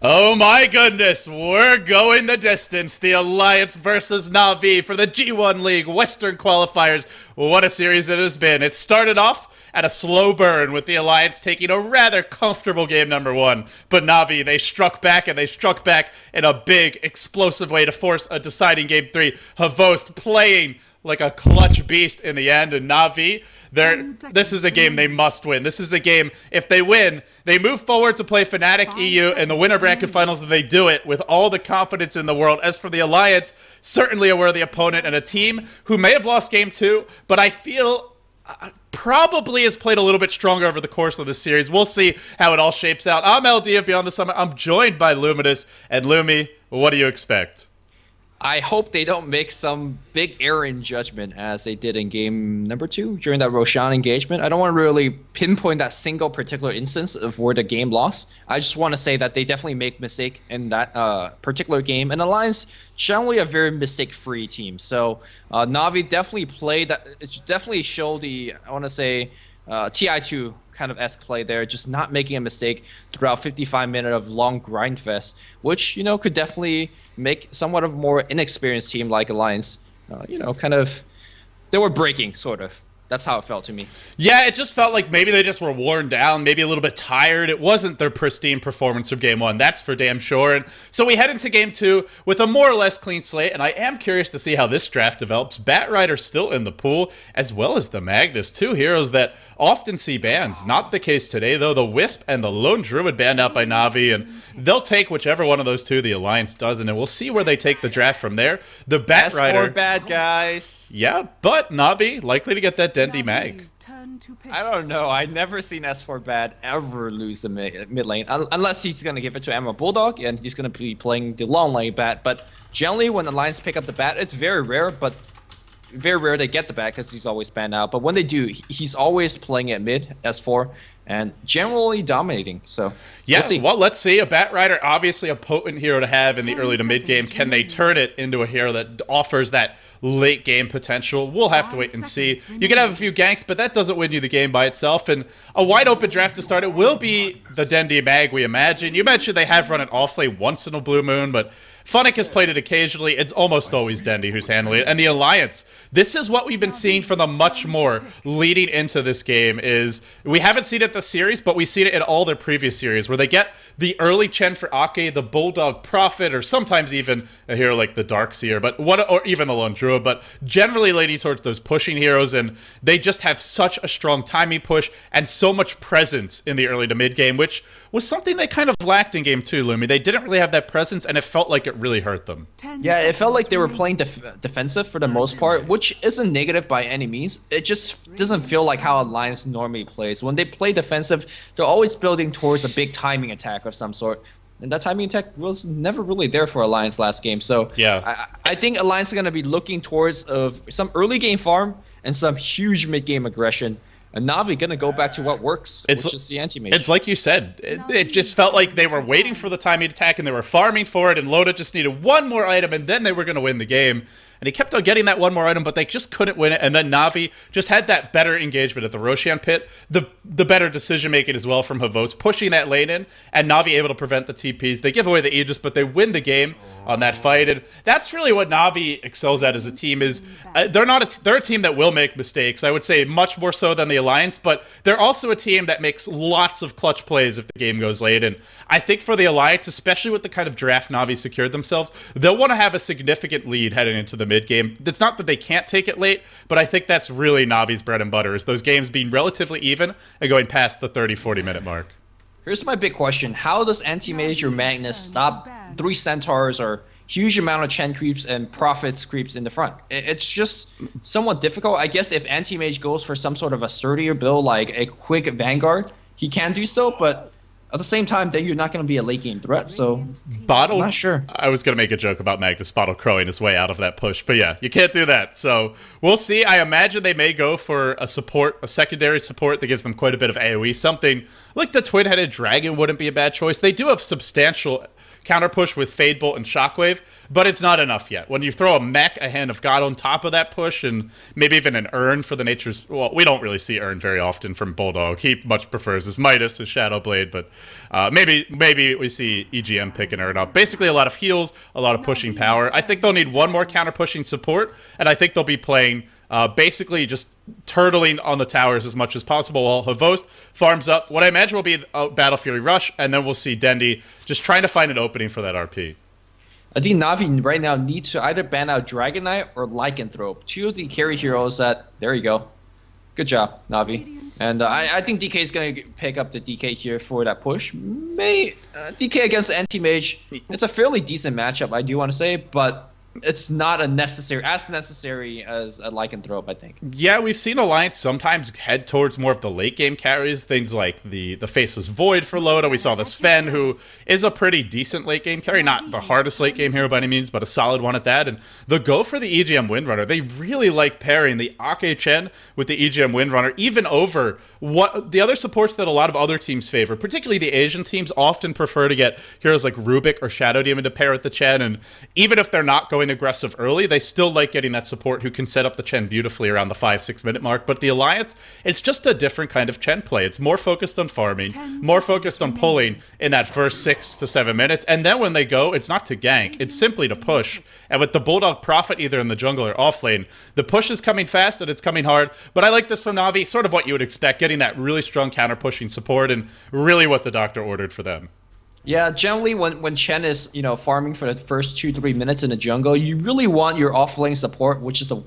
Oh my goodness, we're going the distance. The Alliance versus Na'Vi for the G1 League Western Qualifiers. What a series it has been. It started off at a slow burn with the Alliance taking a rather comfortable game number one. But Na'Vi, they struck back, and they struck back in a big, explosive way to force a deciding game three. Havost playing like a clutch beast in the end, and Na'Vi, this is a game they must win. This is a game, if they win, they move forward to play Fnatic EU in the winter bracket finals, and they do it with all the confidence in the world. As for the Alliance, certainly a worthy opponent and a team who may have lost game two, but I feel probably has played a little bit stronger over the course of this series. We'll see how it all shapes out. I'm LD of Beyond the Summit. I'm joined by Luminous. And Lumi, what do you expect? I hope they don't make some big error in judgment as they did in game number 2 during that Roshan engagement. I don't want to really pinpoint that single particular instance of where the game lost. I just want to say that they definitely make mistake in that particular game. And Alliance, generally a very mistake-free team. So Na'Vi definitely played that. It definitely showed the, I want to say, TI2 kind of esque play there, just not making a mistake throughout 55 minutes of long grind fest, which, you know, could definitely make somewhat of a more inexperienced team like Alliance, you know, kind of, they were breaking, sort of. That's how it felt to me. Yeah, it just felt like maybe they just were worn down, maybe a little bit tired. It wasn't their pristine performance from game one, that's for damn sure. And so we head into game two with a more or less clean slate, and I am curious to see how this draft develops. Batrider still in the pool, as well as the Magnus, two heroes that often see bans. Not the case today, though. The Wisp and the Lone Druid banned out by Na'Vi, and they'll take whichever one of those two the Alliance doesn't, and we'll see where they take the draft from there. The Batrider... S4 bad guys. Yeah, but Na'Vi likely to get that Dendy Mag. I don't know. I've never seen S4 bad ever lose the mid lane, unless he's going to give it to Emerald Bulldog, and he's going to be playing the long lane bat. But generally, when Alliance pick up the bat, it's very rare, but very rare they get the bat because he's always banned out. But when they do, he's always playing at mid, S4, and generally dominating. So yeah, we'll see. Well, let's see. A Batrider, obviously a potent hero to have in the early to mid game. Can they turn it into a hero that offers that late game potential? We'll have to wait and see. You can have a few ganks, but that doesn't win you the game by itself. And a wide open draft to start it will be the Dendy Mag, we imagine. You mentioned they have run it off lane once in a blue moon, but Funnick has played it occasionally. It's almost always Dendy who's handling it. And the Alliance, this is what we've been seeing for them much more leading into this game. Is we haven't seen it this series, but we've seen it in all their previous series where they get the early Chen for Ake, the Bulldog Prophet, or sometimes even a hero like the Darkseer, but or even the Lone Druid, but generally leading towards those pushing heroes, and they just have such a strong timing push and so much presence in the early to mid game, which was something they kind of lacked in game 2, Lumi. They didn't really have that presence, and it felt like it really hurt them. Yeah, it felt like they were playing defensive for the most part, which isn't negative by any means. It just doesn't feel like how Alliance normally plays. When they play defensive, they're always building towards a big timing attack of some sort. And that timing attack was never really there for Alliance last game. So yeah, I think Alliance is going to be looking towards some early game farm and some huge mid game aggression. And Na'Vi gonna go back to what works, which is the anti-mage. It's like you said, it just felt like they were waiting for the timing attack and they were farming for it, and Loda just needed one more item and then they were gonna win the game. And he kept on getting that one more item, but they just couldn't win it. And then Na'Vi just had that better engagement at the Roshan pit, the better decision-making as well from Havost, pushing that lane in, and Na'Vi able to prevent the TPs. They give away the Aegis, but they win the game on that fight. And that's really what Na'Vi excels at as a team is they're a team that will make mistakes. I would say much more so than the Alliance, but they're also a team that makes lots of clutch plays if the game goes late. And I think for the Alliance, especially with the kind of draft Na'Vi secured themselves, they'll want to have a significant lead heading into the mid game. It's not that they can't take it late, but I think that's really Na'Vi's bread and butter, is those games being relatively even and going past the 30-40 minute mark. Here's my big question. How does Anti-Mage or Magnus stop 3 Centaurs or huge amount of Chen creeps and Prophets creeps in the front? It's just somewhat difficult. I guess if Anti-Mage goes for some sort of a sturdier build like a quick Vanguard, he can do so, but at the same time, then you're not going to be a late game threat, so Bottle, I'm not sure. I was going to make a joke about Magnus Bottle crowing his way out of that push, but yeah, you can't do that. So we'll see. I imagine they may go for a support, a secondary support that gives them quite a bit of AoE. Something like the Twin-Headed Dragon wouldn't be a bad choice. They do have substantial counter push with Fade Bolt and Shockwave, but it's not enough yet. When you throw a mech, a Hand of God on top of that push, and maybe even an Urn for the Nature's... Well, we don't really see Urn very often from Bulldog. He much prefers his Midas, his Shadow Blade, but maybe we see EGM pick an Urn up. Basically, a lot of heals, a lot of pushing power. I think they'll need one more counter pushing support, and I think they'll be playing basically just turtling on the towers as much as possible while Havost farms up what I imagine will be a Battle Fury Rush, and then we'll see Dendi just trying to find an opening for that RP. I think Na'Vi right now needs to either ban out Dragon Knight or Lycanthrope. Two of the carry heroes that, there you go. Good job, Na'Vi. And I think DK is going to pick up the DK here for that push. DK against Anti-Mage, it's a fairly decent matchup, I do want to say, but it's not as necessary as a Lycanthrope, I think. Yeah, we've seen Alliance sometimes head towards more of the late game carries, things like the Faceless Void for Loda. We saw the Sven, who is a pretty decent late game carry, not the hardest late game hero by any means, but a solid one at that. And the go for the EGM Windrunner, they really like pairing the Ake Chen with the EGM Windrunner, even over what the other supports that a lot of other teams favor. Particularly the Asian teams often prefer to get heroes like Rubik or Shadow Demon to pair with the Chen, and even if they're not going aggressive early, they still like getting that support who can set up the Chen beautifully around the 5-6 minute mark. But the Alliance, it's just a different kind of Chen play. It's more focused on farming, more focused on pulling in that first 6 to 7 minutes, and then when they go, it's not to gank, it's simply to push. And with the Bulldog Prophet either in the jungle or off lane, the push is coming fast and it's coming hard. But I like this from Na'Vi, sort of what you would expect, getting that really strong counter pushing support, and really what the doctor ordered for them. Yeah, generally when Chen is, farming for the first 2-3 minutes in the jungle, you really want your offlane support,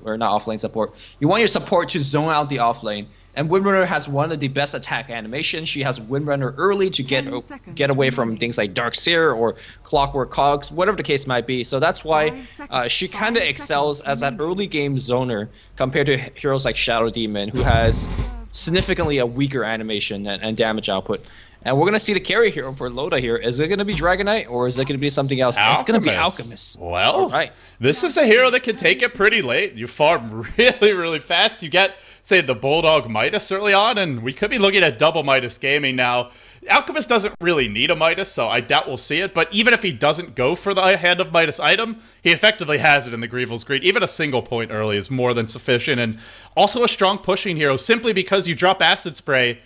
or not offlane support, you want your support to zone out the offlane. And Windrunner has one of the best attack animations. She has Windrunner early to get away from things like Darkseer or Clockwork Cogs, whatever the case might be. So that's why she kind of excels as an early game zoner compared to heroes like Shadow Demon, who has significantly a weaker animation and damage output. And we're going to see the carry hero for Loda here. Is it going to be Dragon Knight, or is it going to be something else? Alchemist. It's going to be Alchemist. Well, right. This is a hero that can take it pretty late. You farm really, really fast. You get, say, the Bulldog Midas early on, and we could be looking at double Midas gaming now. Alchemist doesn't really need a Midas, so I doubt we'll see it. But even if he doesn't go for the Hand of Midas item, he effectively has it in the Grievel's Greed. Even a single point early is more than sufficient. And also a strong pushing hero, simply because you drop Acid Spray,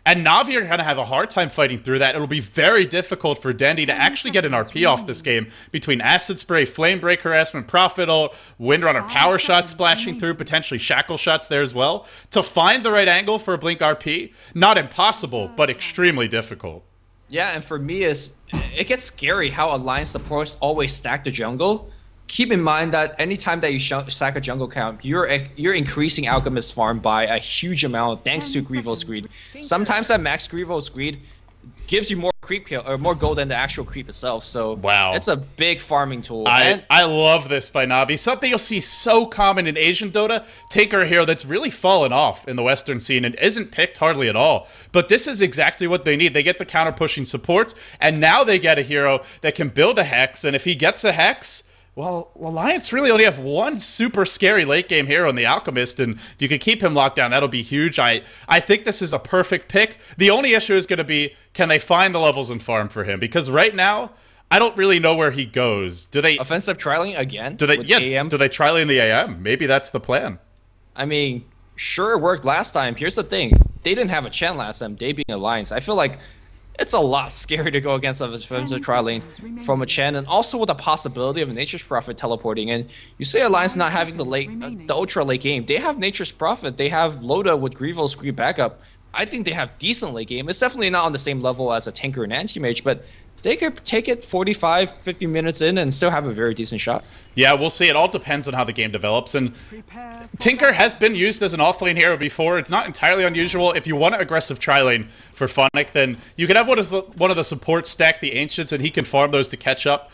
and Na'Vi are going to have a hard time fighting through that. It'll be very difficult for Dendi to actually get an RP off this game between Acid Spray, Flame Break Harassment, Prophet Ult, Windrunner Power Shot splashing through, potentially Shackle Shots there as well. To find the right angle for a Blink RP, not impossible, but extremely difficult. Yeah, and for me, it gets scary how Alliance supports always stack the jungle. Keep in mind that anytime that you stack a jungle camp, you're increasing Alchemist farm by a huge amount thanks to Grievel's Greed. Sometimes that max Grievel's Greed gives you more creep kill or more gold than the actual creep itself. So wow, it's a big farming tool. I love this by Na'Vi. Something you'll see so common in Asian Dota. Tinker, a hero that's really fallen off in the Western scene and isn't picked hardly at all. But this is exactly what they need. They get the counter pushing supports, and now they get a hero that can build a Hex, and if he gets a Hex, well, Alliance really only have one super scary late game hero in the Alchemist, and if you could keep him locked down, that'll be huge. I think this is a perfect pick. The only issue is going to be, can they find the levels and farm for him? Because right now, I don't really know where he goes. Do they offensive trialing again? Do they AM? Do they trial in the AM? Maybe that's the plan. I mean, sure, it worked last time. Here's the thing: they didn't have a Chen last time. They being Alliance, I feel like it's a lot scary to go against offensive trialing from a Chen, and also with the possibility of Nature's Prophet teleporting in. You say Alliance not having the ultra late game. They have Nature's Prophet. They have Loda with Grievel's Greed backup. I think they have decent late game. It's definitely not on the same level as a Tinker and Anti-Mage, but they could take it 45, 50 minutes in and still have a very decent shot. Yeah, we'll see. It all depends on how the game develops. And Tinker has been used as an offlane hero before. It's not entirely unusual. If you want an aggressive tri-lane for Funnick, then you can have one of the supports stack the Ancients, and he can farm those to catch up.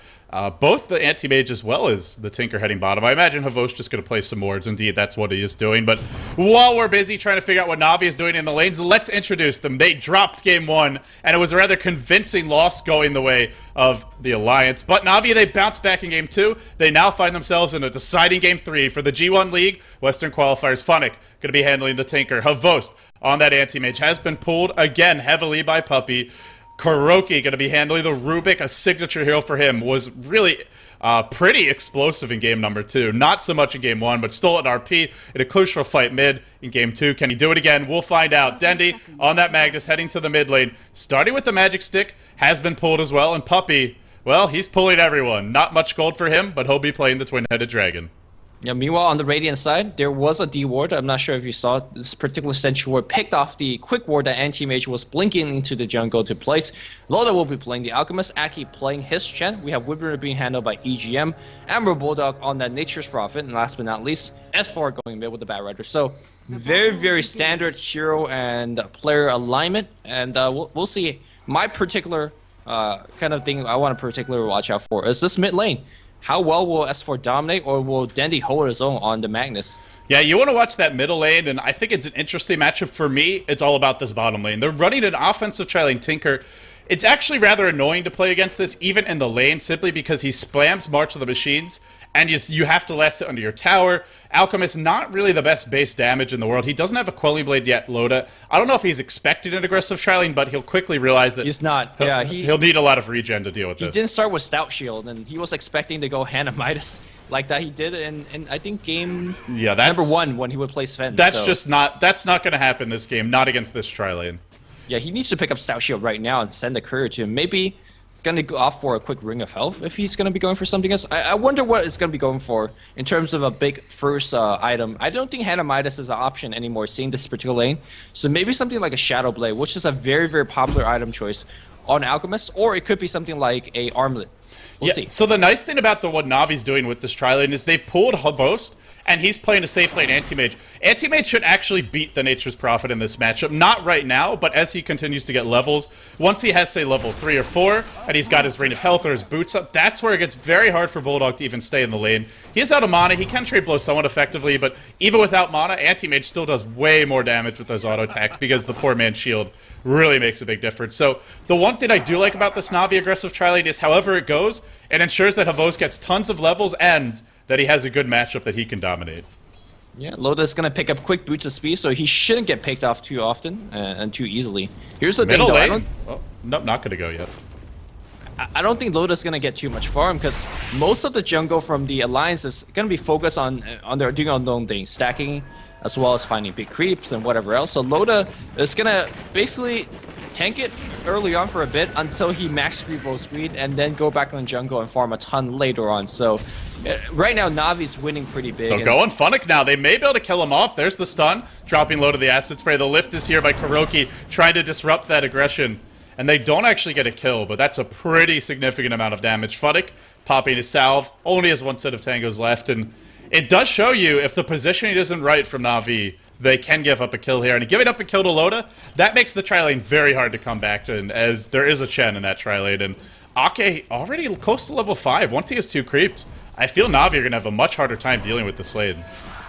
Both the Anti-Mage as well as the Tinker heading bottom. I imagine Havo's just going to play some wards. Indeed, that's what he is doing. But while we're busy trying to figure out what Na'Vi is doing in the lanes, let's introduce them. They dropped game 1, and it was a rather convincing loss going the way of the Alliance. But Na'Vi, they bounced back in game 2. They now find themselves in a deciding game 3 for the G1 League. Western Qualifiers. Funnick going to be handling the Tinker. Havost on that Anti-Mage has been pulled again heavily by Puppey. Kuroki going to be handling the Rubik, a signature hero for him, was really pretty explosive in game number 2. Not so much in game 1, but still an RP in a crucial fight mid in game 2. Can he do it again? We'll find out. Dendi on that Magnus heading to the mid lane, starting with the magic stick, has been pulled as well, and Puppey, well, he's pulling everyone. Not much gold for him, but he'll be playing the twin-headed dragon. Yeah, meanwhile, on the Radiant side, there was a D ward. I'm not sure if you saw it. This particular Sentry ward picked off the quick ward that Anti-Mage was blinking into the jungle to place. Loda will be playing the Alchemist, Aki playing his Chen. We have Wibber being handled by EGM, Amber Bulldog on that Nature's Prophet, and last but not least, S4 going mid with the Bat Rider. So, very, very standard hero and player alignment, and we'll see. My particular kind of thing I want to particularly watch out for is this mid lane. How well will S4 dominate, or will Dendi hold his own on the Magnus? Yeah, you want to watch that middle lane, and I think it's an interesting matchup. For me, it's all about this bottom lane. They're running an offensive tri-lane Tinker. It's actually rather annoying to play against this, even in the lane, simply because he spams March of the Machines, and you have to last it under your tower. Alchemist, not really the best base damage in the world. He doesn't have a Quelling Blade yet, Loda. I don't know if he's expecting an aggressive tri-lane, but he'll quickly realize that he's not. He'll need a lot of regen to deal with this. He didn't start with Stout Shield, and he was expecting to go Hannah Midas like that. He did in I think game number 1 when he would play Sven. That's not going to happen this game, not against this tri-lane. Yeah, he needs to pick up Stout Shield right now and send the courier to him. Maybe going to go off for a quick Ring of Health if he's going to be going for something else. I wonder what it's going to be going for in terms of a big first item. I don't think Hannah Midas is an option anymore, seeing this particular lane. So maybe something like a Shadow Blade, which is a very, very popular item choice on Alchemist, or it could be something like a Armlet. We'll see. So the nice thing about what Navi's doing with this tri-lane is they've pulled Havost, and he's playing a safe lane Anti-Mage. Anti-Mage should actually beat the Nature's Prophet in this matchup. Not right now, but as he continues to get levels, once he has, say, level 3 or 4, and he's got his Rain of Health or his boots up, that's where it gets very hard for Bulldog to even stay in the lane. He is out of mana, he can trade blow somewhat effectively, but even without mana, Anti-Mage still does way more damage with those auto attacks because the poor man's shield really makes a big difference. So the one thing I do like about this Navi aggressive tri-lane is however it goes, it ensures that Havost gets tons of levels and that he has a good matchup that he can dominate. Yeah, Loda's going to pick up quick boots of speed, so he shouldn't get picked off too often and too easily. Here's the thing, though. Nope, not going to go yet. I don't think Loda's going to get too much farm, because most of the jungle from the Alliance is going to be focused on their doing their own thing, stacking, as well as finding big creeps and whatever else. So Loda is going to basically tank it early on for a bit until he max Greevo speed, and then go back on jungle and farm a ton later on. So right now, Navi's winning pretty big. They'll go on Funnick now. They may be able to kill him off. There's the stun, dropping low to the acid spray. The lift is here by Kuroki, trying to disrupt that aggression. And they don't actually get a kill, but that's a pretty significant amount of damage. Funnick popping his salve, only has one set of tangos left, and it does show you if the positioning isn't right from Na'Vi, they can give up a kill here. And giving up a kill to Loda, that makes the tri-lane very hard to come back to, as there is a Chen in that tri-lane. And Ake already close to level 5. Once he has 2 creeps, I feel Na'Vi are going to have a much harder time dealing with this lane.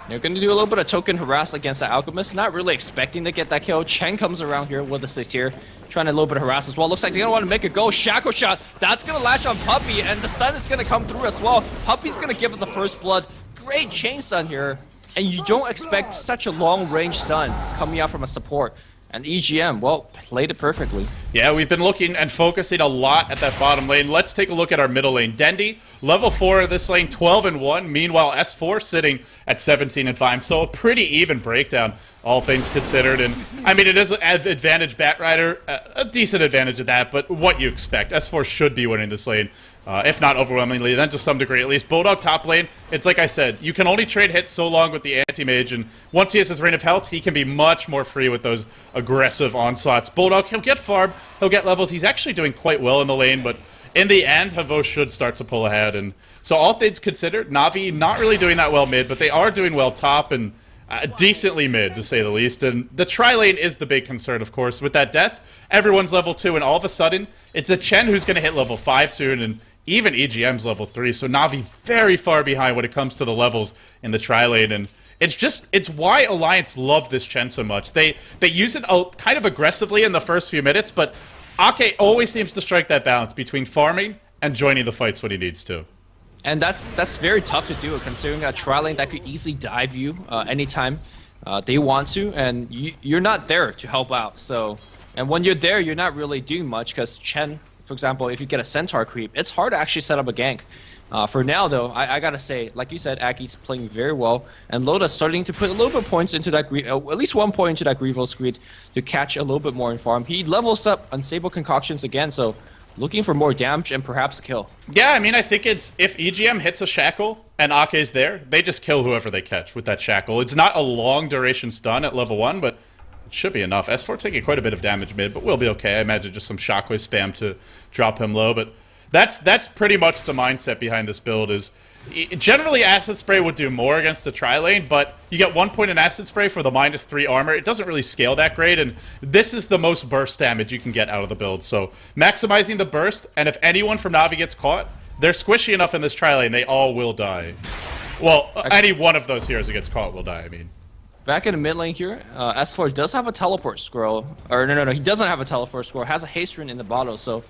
They're going to do a little bit of token harass against the Alchemist. Not really expecting to get that kill. Chen comes around here with a 6 here, trying to a little bit of harass as well. Looks like they're going to want to make a go. Shackle shot. That's going to latch on Puppey, and the sun is going to come through as well. Puppey's going to give it the first blood. Great chain stun here. And you don't expect such a long-range stun coming out from a support. And EGM, well, played it perfectly. Yeah, we've been looking and focusing a lot at that bottom lane. Let's take a look at our middle lane. Dendi, level 4 of this lane, 12-1. Meanwhile, S4 sitting at 17-5. So a pretty even breakdown, all things considered. And, I mean, it is an advantage Bat Rider, a decent advantage of that, but what you expect. S4 should be winning this lane. If not overwhelmingly, then to some degree at least. Bulldog top lane, it's like I said, you can only trade hits so long with the anti-mage, and once he has his Rain of Health, he can be much more free with those aggressive onslaughts. Bulldog, he'll get farm, he'll get levels, he's actually doing quite well in the lane, but in the end, Havost should start to pull ahead. And so all things considered, Na'Vi not really doing that well mid, but they are doing well top, and decently mid, to say the least. And the tri-lane is the big concern, of course. With that death, everyone's level 2, and all of a sudden, it's a Chen who's going to hit level 5 soon, and even EGM's level 3, so Na'Vi very far behind when it comes to the levels in the tri-lane, and it's why Alliance love this Chen so much. They use it kind of aggressively in the first few minutes, but Ake always seems to strike that balance between farming and joining the fights when he needs to. And that's very tough to do, considering a tri-lane that could easily dive you anytime they want to, and you're not there to help out, so And when you're there, you're not really doing much because Chen, for example, if you get a Centaur creep, it's hard to actually set up a gank. For now, though, I gotta say, like you said, Aki's playing very well, and Loda's starting to put a little bit of points into that, at least 1 point into that Grievous Greed to catch a little bit more in farm. He levels up Unstable Concoctions again, so looking for more damage and perhaps a kill. Yeah, I mean, I think it's, if EGM hits a Shackle and Ake's there, they just kill whoever they catch with that Shackle. It's not a long duration stun at level 1, but it should be enough. S4 taking quite a bit of damage mid, but we'll be okay. I imagine just some Shockwave spam to drop him low, but that's pretty much the mindset behind this build. Is generally Acid Spray would do more against the tri-lane, but you get 1 point in Acid Spray for the -3 armor. It doesn't really scale that great, and this is the most burst damage you can get out of the build. So maximizing the burst, and if anyone from Na'Vi gets caught, they're squishy enough in this tri-lane, they all will die. Well, any one of those heroes who gets caught will die, I mean. Back in the mid lane here, S4 does have a teleport scroll. Or no, he doesn't have a teleport scroll. Has a haste rune in the bottle, so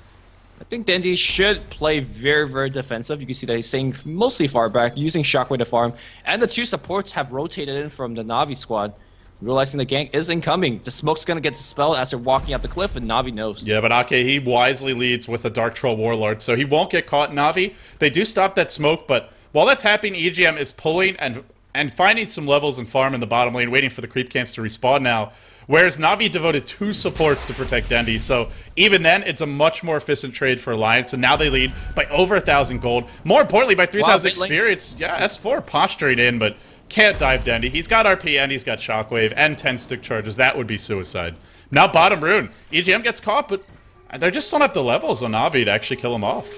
I think Dendi should play very, very defensive. You can see that he's staying mostly far back, using Shockwave to farm. And the 2 supports have rotated in from the Na'Vi squad, realizing the gank is incoming. The smoke's going to get dispelled as they're walking up the cliff, and Na'Vi knows. Yeah, but Ake, he wisely leads with a Dark Troll Warlord, so he won't get caught in Na'Vi. They do stop that smoke, but while that's happening, EGM is pulling and finding some levels in farm in the bottom lane, waiting for the creep camps to respawn now. Whereas Na'Vi devoted 2 supports to protect Dendi, so even then, it's a much more efficient trade for Alliance, so now they lead by over 1,000 gold. More importantly, by 3,000 experience. Yeah, S4 posturing in, but can't dive Dendi. He's got RP, and he's got Shockwave, and 10 stick charges. That would be suicide. Now bottom rune. EGM gets caught, but they just don't have the levels on Na'Vi to actually kill him off.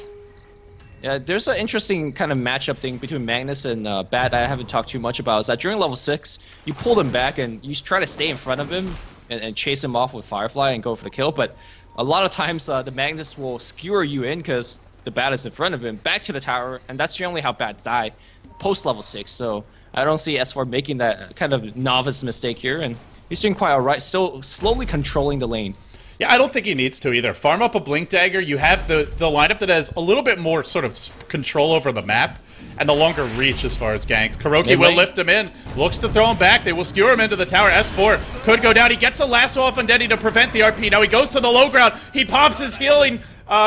Yeah, there's an interesting kind of matchup thing between Magnus and Bat I haven't talked too much about. Is that during level 6, you pull him back and you try to stay in front of him and chase him off with Firefly and go for the kill. But a lot of times the Magnus will skewer you in because the Bat is in front of him, back to the tower, and that's generally how Bats die post level 6. So I don't see S4 making that kind of novice mistake here, and he's doing quite alright, still slowly controlling the lane. Yeah, I don't think he needs to either. Farm up a Blink Dagger. You have the lineup that has a little bit more sort of control over the map and the longer reach as far as ganks. Kuroki will lift him in. Looks to throw him back. They will skewer him into the tower. S4 could go down. He gets a lasso off on Dendi to prevent the RP. Now he goes to the low ground. He pops his healing,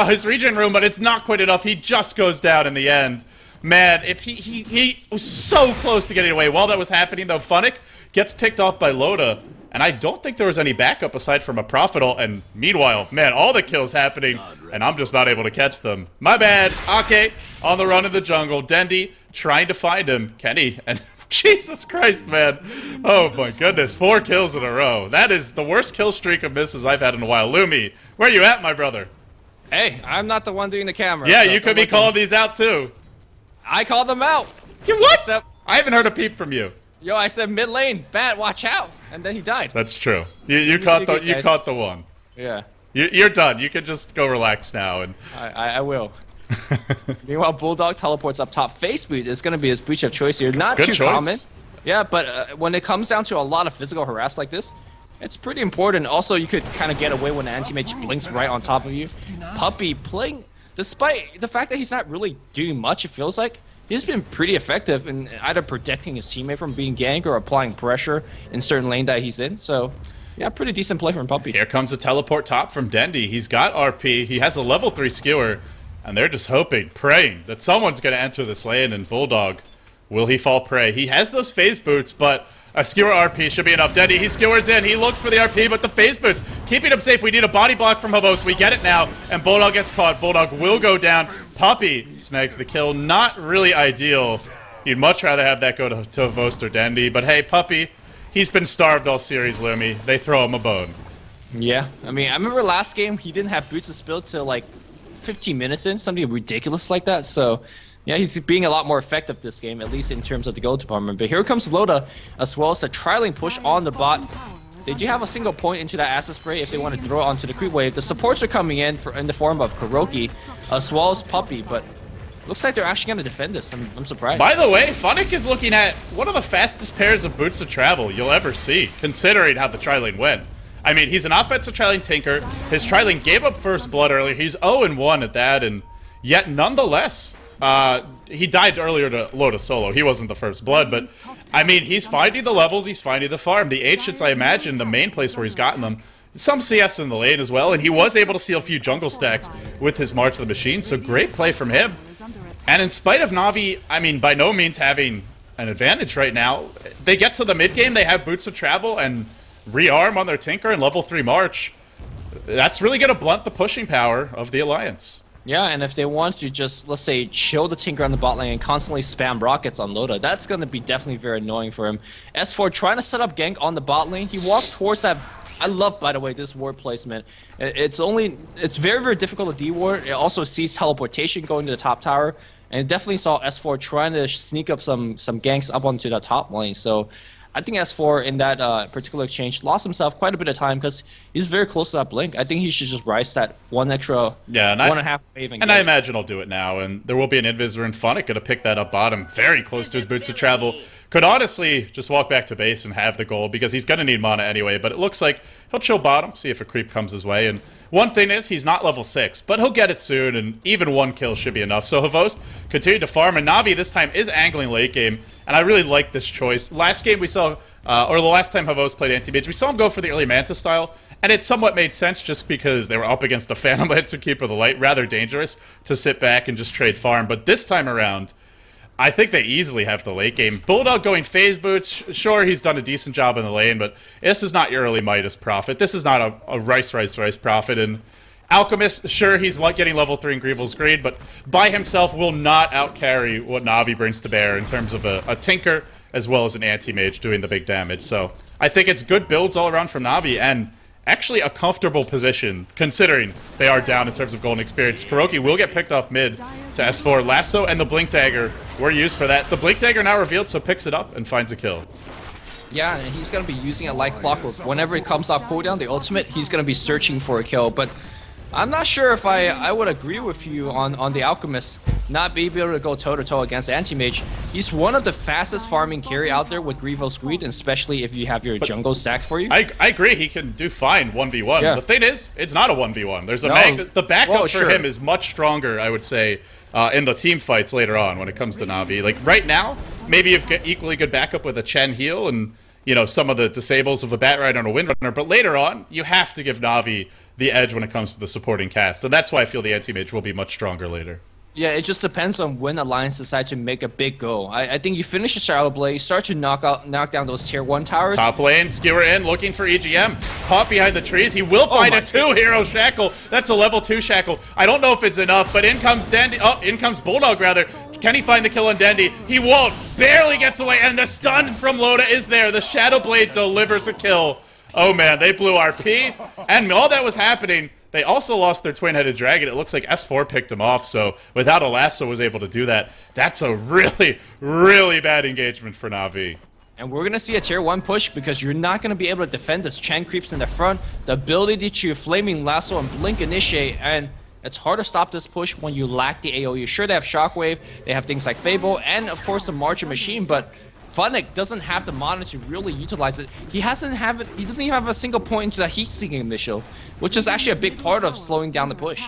his regen room, but it's not quite enough. He just goes down in the end. Man, if he was so close to getting away. While that was happening, though, Funnick gets picked off by Loda. And I don't think there was any backup aside from a Prophet ult. And meanwhile, man, all the kills happening, and I'm just not able to catch them. My bad. Ake on the run in the jungle. Dendi trying to find him. Kenny, and Jesus Christ, man. Oh my goodness, 4 kills in a row. That is the worst kill streak of misses I've had in a while. Lumi, where you at, my brother? Hey, I'm not the one doing the camera. Yeah, so you could be calling these out too. I called them out. What? Except I haven't heard a peep from you. Yo, I said mid lane, Bat, watch out, and then he died. That's true. You caught the one. Yeah. You're done. You can just go relax now. And I will. Meanwhile, Bulldog teleports up top. Face boot is going to be his breach of choice here. Not too common. Yeah, but when it comes down to a lot of physical harass like this, it's pretty important. Also, you could kind of get away when an anti-mage blinks right on top of you. Puppey playing, despite the fact that he's not really doing much, it feels like, he's been pretty effective in either protecting his teammate from being ganked or applying pressure in certain lane that he's in. So, yeah, pretty decent play from Puppey. Here comes a teleport top from Dendi. He's got RP. He has a level 3 skewer. And they're just hoping, praying, that someone's going to enter this lane. And Bulldog, will he fall prey? He has those phase boots, but a skewer RP should be enough. Dendi, he skewers in. He looks for the RP, but the phase boots keeping him safe. We need a body block from Havos. We get it now. And Bulldog gets caught. Bulldog will go down. Puppey snags the kill. Not really ideal. You'd much rather have that go to Havos or Dendi. But hey, Puppey, he's been starved all series, Lumi. They throw him a bone. Yeah, I mean, I remember last game, he didn't have boots of spill till like 15 minutes in, something ridiculous like that. So, yeah, he's being a lot more effective this game, at least in terms of the gold department. But here comes Loda, as well as a tri-lane push on the bot. They do have a single point into that acid spray if they want to throw it onto the creep wave. The supports are coming in in the form of Kuroki, as well as Puppey, but looks like they're actually going to defend this. I'm surprised. By the way, Funnick is looking at one of the fastest pairs of boots to travel you'll ever see, considering how the tri-lane went. I mean, he's an offensive tri-lane tinker. His tri-lane gave up first blood earlier. He's 0-1 at that, and yet nonetheless, He died earlier to load a solo. He wasn't the first blood, but I mean, he's finding the levels, he's finding the farm. The Ancients, I imagine, the main place where he's gotten them. Some CS in the lane as well, and he was able to steal a few jungle stacks with his March of the Machine, so great play from him. And in spite of Na'Vi, I mean, by no means having an advantage right now, they get to the mid game, they have Boots of Travel and rearm on their Tinker and level 3 March. That's really going to blunt the pushing power of the Alliance. Yeah, and if they want to just, let's say, chill the Tinker on the bot lane and constantly spam rockets on Loda, that's going to be definitely very annoying for him. S4 trying to set up gank on the bot lane, he walked towards that. I love, by the way, this ward placement. It's very, very difficult to D-ward. It also sees teleportation going to the top tower, and it definitely saw S4 trying to sneak up some ganks up onto the top lane. So I think S4 in that particular exchange lost himself quite a bit of time because he's very close to that blink. I think he should just rise that one extra 1.5 wave and I imagine he'll do it now, and there will be an Invisor and Funnick going to pick that up bottom very close to his Boots of Travel. Could honestly just walk back to base and have the gold because he's going to need mana anyway, but it looks like he'll chill bottom, see if a creep comes his way. And one thing is, he's not level 6, but he'll get it soon, and even one kill should be enough. So Havos continued to farm, and Na'Vi this time is angling late game, and I really like this choice. Last game we saw, or the last time Havos played anti-mage, we saw him go for the early Manta style, and it somewhat made sense just because they were up against the Phantom Lance and Keeper of the Light, rather dangerous to sit back and just trade farm. But this time around, I think they easily have the late game. Bulldog going phase boots. Sure, he's done a decent job in the lane, but this is not your early Midas Prophet. This is not a Rice Prophet. And Alchemist, sure, he's like getting level 3 in Greevil's Greed, but by himself will not outcarry what Na'Vi brings to bear in terms of a Tinker as well as an anti-mage doing the big damage. So I think it's good builds all around from Na'Vi, and actually a comfortable position, considering they are down in terms of golden experience. Kuroki will get picked off mid to S4. Lasso and the Blink Dagger were used for that. The Blink Dagger now revealed, so picks it up and finds a kill. Yeah, and he's going to be using it like clockwork. Whenever it comes off cooldown, the ultimate, he's going to be searching for a kill. But I'm not sure if I would agree with you on the Alchemist not be able to go toe-to-toe against Anti-Mage. He's one of the fastest farming carry out there with Greevil's Greed, and especially if you have your jungle stacked for you. I agree, he can do fine 1v1. Yeah. The thing is, it's not a 1v1. There's a the backup for him is much stronger, I would say, in the team fights later on when it comes to Na'Vi. Like, right now, maybe you've got equally good backup with a Chen heal and, you know, some of the disables of a Batrider and a Windrunner, but later on, you have to give Na'Vi the edge when it comes to the supporting cast, and that's why I feel the anti-mage will be much stronger later. Yeah, it just depends on when Alliance decides to make a big go. I think you finish the Shadow Blade, start to knock down those tier 1 towers. Top lane, skewer in, looking for EGM. Caught behind the trees, he will find a 2-hero shackle. That's a level 2 shackle. I don't know if it's enough, but in comes Dendy. Oh, in comes Bulldog rather. Can he find the kill on Dendy? He won't. Barely gets away, and the stun from Loda is there. The Shadow Blade delivers a kill. Oh man, they blew RP, and all that was happening, they also lost their twin-headed dragon. It looks like S4 picked him off, so without a lasso was able to do that. That's a really, really bad engagement for Na'Vi. And we're going to see a tier 1 push because you're not going to be able to defend this Chen creeps in the front. The ability to Flaming Lasso and Blink Initiate, and it's hard to stop this push when you lack the AoE. Sure, they have Shockwave, they have things like Fable, and of course the March of Machine, but Funnick doesn't have the mana to really utilize it. He doesn't even have a single point into the heat-seeking initial, which is actually a big part of slowing down the push.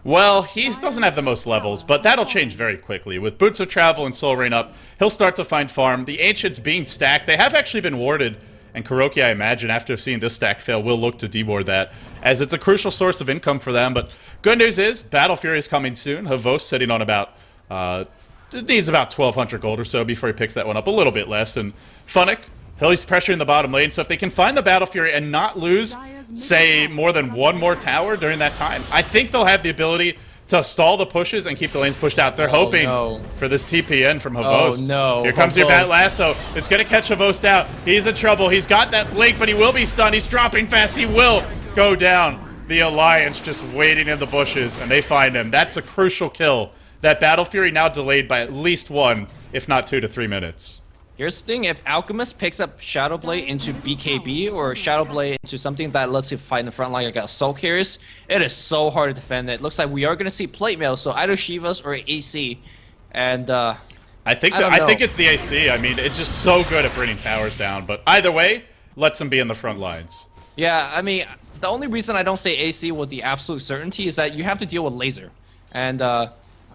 Well, he doesn't have the most levels, but that'll change very quickly. With Boots of Travel and Soul Rain up, he'll start to find farm. The Ancients being stacked, they have actually been warded, and Kuroki, I imagine, after seeing this stack fail, will look to deward that, as it's a crucial source of income for them. But good news is, Battle Fury is coming soon. Havos sitting on about it needs about 1,200 gold or so before he picks that one up, a little bit less. And Funnick, he's pressuring the bottom lane, so if they can find the Battle Fury and not lose, say, more than one more tower during that time, I think they'll have the ability to stall the pushes and keep the lanes pushed out. They're hoping for this TPN from Havos. Oh, no. Here comes your Bat Lasso. It's going to catch Havos down. He's in trouble. He's got that blink, but he will be stunned. He's dropping fast. He will go down. The Alliance just waiting in the bushes, and they find him. That's a crucial kill. That Battle Fury now delayed by at least 1, if not 2 to 3 minutes. Here's the thing, if Alchemist picks up Shadow Blade into BKB or Shadow Blade into something that lets you fight in the front line like a Soul Carriers, it is so hard to defend it. Looks like we are going to see plate mail, so either Shivas or AC. And I think it's the AC. I mean, it's just so good at bringing towers down, but either way, lets them be in the front lines. Yeah, I mean, the only reason I don't say AC with the absolute certainty is that you have to deal with laser. And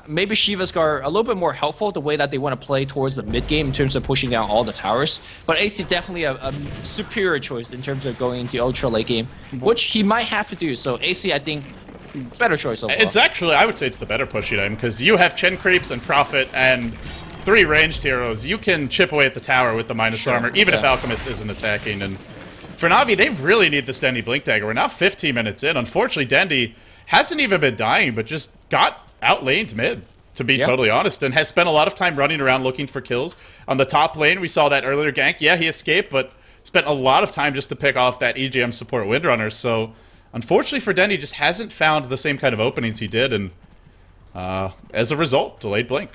maybe Shiva's are a little bit more helpful the way that they want to play towards the mid game in terms of pushing down all the towers. But AC definitely a superior choice in terms of going into ultra late game, which he might have to do. So AC, I think, better choice overall. It's actually, I would say it's the better pushing item because you have Chen Creeps and Prophet and 3 ranged heroes. You can chip away at the tower with the minus armor, even if Alchemist isn't attacking. And for Na'Vi, they really need this Dendy Blink Dagger. We're now 15 minutes in. Unfortunately, Dendy hasn't even been dying, but just got outlaned mid, to be totally honest, and has spent a lot of time running around looking for kills. On the top lane, we saw that earlier gank. Yeah, he escaped, but spent a lot of time just to pick off that EGM support Windrunner. So, unfortunately for Dendy, just hasn't found the same kind of openings he did, and as a result, delayed Blink.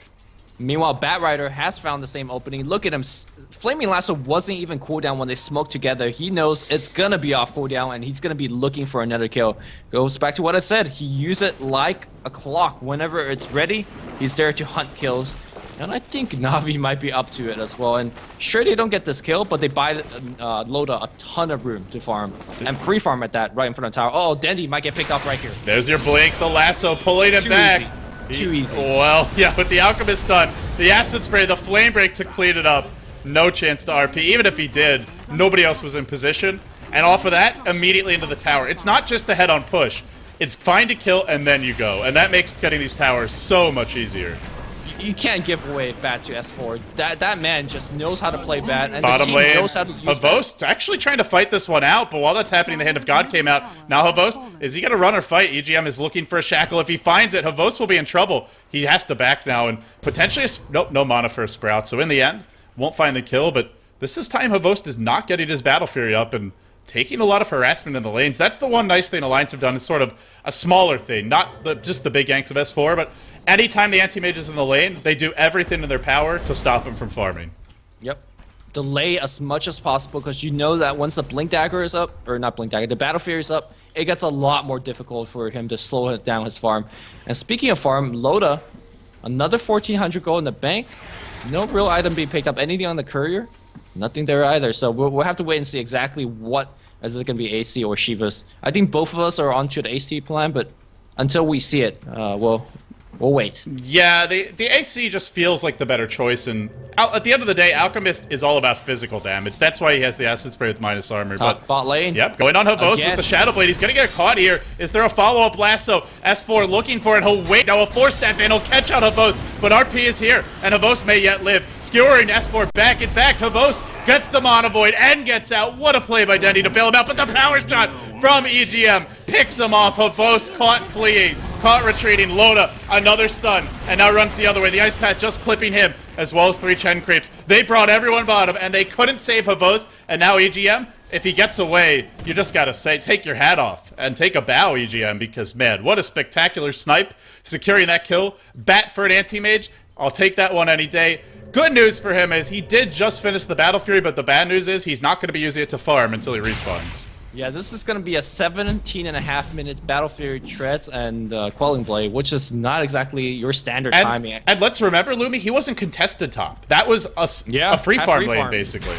Meanwhile, Batrider has found the same opening. Look at him. Flaming Lasso wasn't even cooldown when they smoked together. He knows it's going to be off cooldown, and he's going to be looking for another kill. Goes back to what I said. He used it like a clock. Whenever it's ready, he's there to hunt kills. And I think Na'Vi might be up to it as well. And sure, they don't get this kill, but they buy Loda a ton of room to farm. And free farm at that, right in front of the tower. Oh, Dendy might get picked off right here. There's your Blink, the Lasso, pulling it back. Too easy. Well, yeah, with the Alchemist done, the Acid Spray, the Flame Break to clean it up. No chance to RP. Even if he did, nobody else was in position. And off of that, immediately into the tower. It's not just a head-on push. It's find a kill, and then you go. And that makes getting these towers so much easier. You can't give away Bat to S4. That man just knows how to play Bat, and Bottom the team lane, knows how to use Havost actually trying to fight this one out, but while that's happening, the Hand of God came out. Now Havost, is he going to run or fight? EGM is looking for a shackle. If he finds it, Havost will be in trouble. He has to back now, and potentially, nope, no mana for a Sprout. So in the end, won't find the kill, but this is time Havost is not getting his Battle Fury up and taking a lot of harassment in the lanes. That's the one nice thing Alliance have done, is sort of a smaller thing, not just the big ganks of S4, but anytime the anti-mage is in the lane, they do everything in their power to stop him from farming. Yep. Delay as much as possible, because you know that once the Blink Dagger is up, or not Blink Dagger, the Battle Fury is up, it gets a lot more difficult for him to slow down his farm. And speaking of farm, Loda, another 1,400 gold in the bank. No real item being picked up. Anything on the courier? Nothing there either. So we'll have to wait and see exactly what is it going to be, AC or Shiva's. I think both of us are onto the AC plan, but until we see it, we'll wait. Yeah, the AC just feels like the better choice, and at the end of the day, Alchemist is all about physical damage. That's why he has the Acid Spray with minus armor. Top bot lane. Yep, going on Havost with the Shadow Blade. He's going to get caught here. Is there a follow-up Lasso? S4 looking for it. He'll wait. Now a 4-step in. He'll catch out Havost, but RP is here, and Havost may yet live. Skewering S4 back. In fact, Havost gets the Mana Void and gets out. What a play by Dendy to bail him out, but the power shot from EGM picks him off. Havost caught fleeing. Caught retreating. Loda, another stun, and now runs the other way. The Ice Path just clipping him, as well as 3 Chen Creeps. They brought everyone bottom, and they couldn't save Havost, and now EGM, if he gets away, you just gotta say, take your hat off, and take a bow, EGM, because, man, what a spectacular snipe. Securing that kill. Bat for an anti-mage. I'll take that one any day. Good news for him is he did just finish the Battle Fury, but the bad news is he's not going to be using it to farm until he respawns. Yeah, this is going to be a 17.5 minutes Battle Fury Treads and Quelling Blade, which is not exactly your standard timing. And let's remember, Lumi, he wasn't contested top. That was a free farm lane, basically.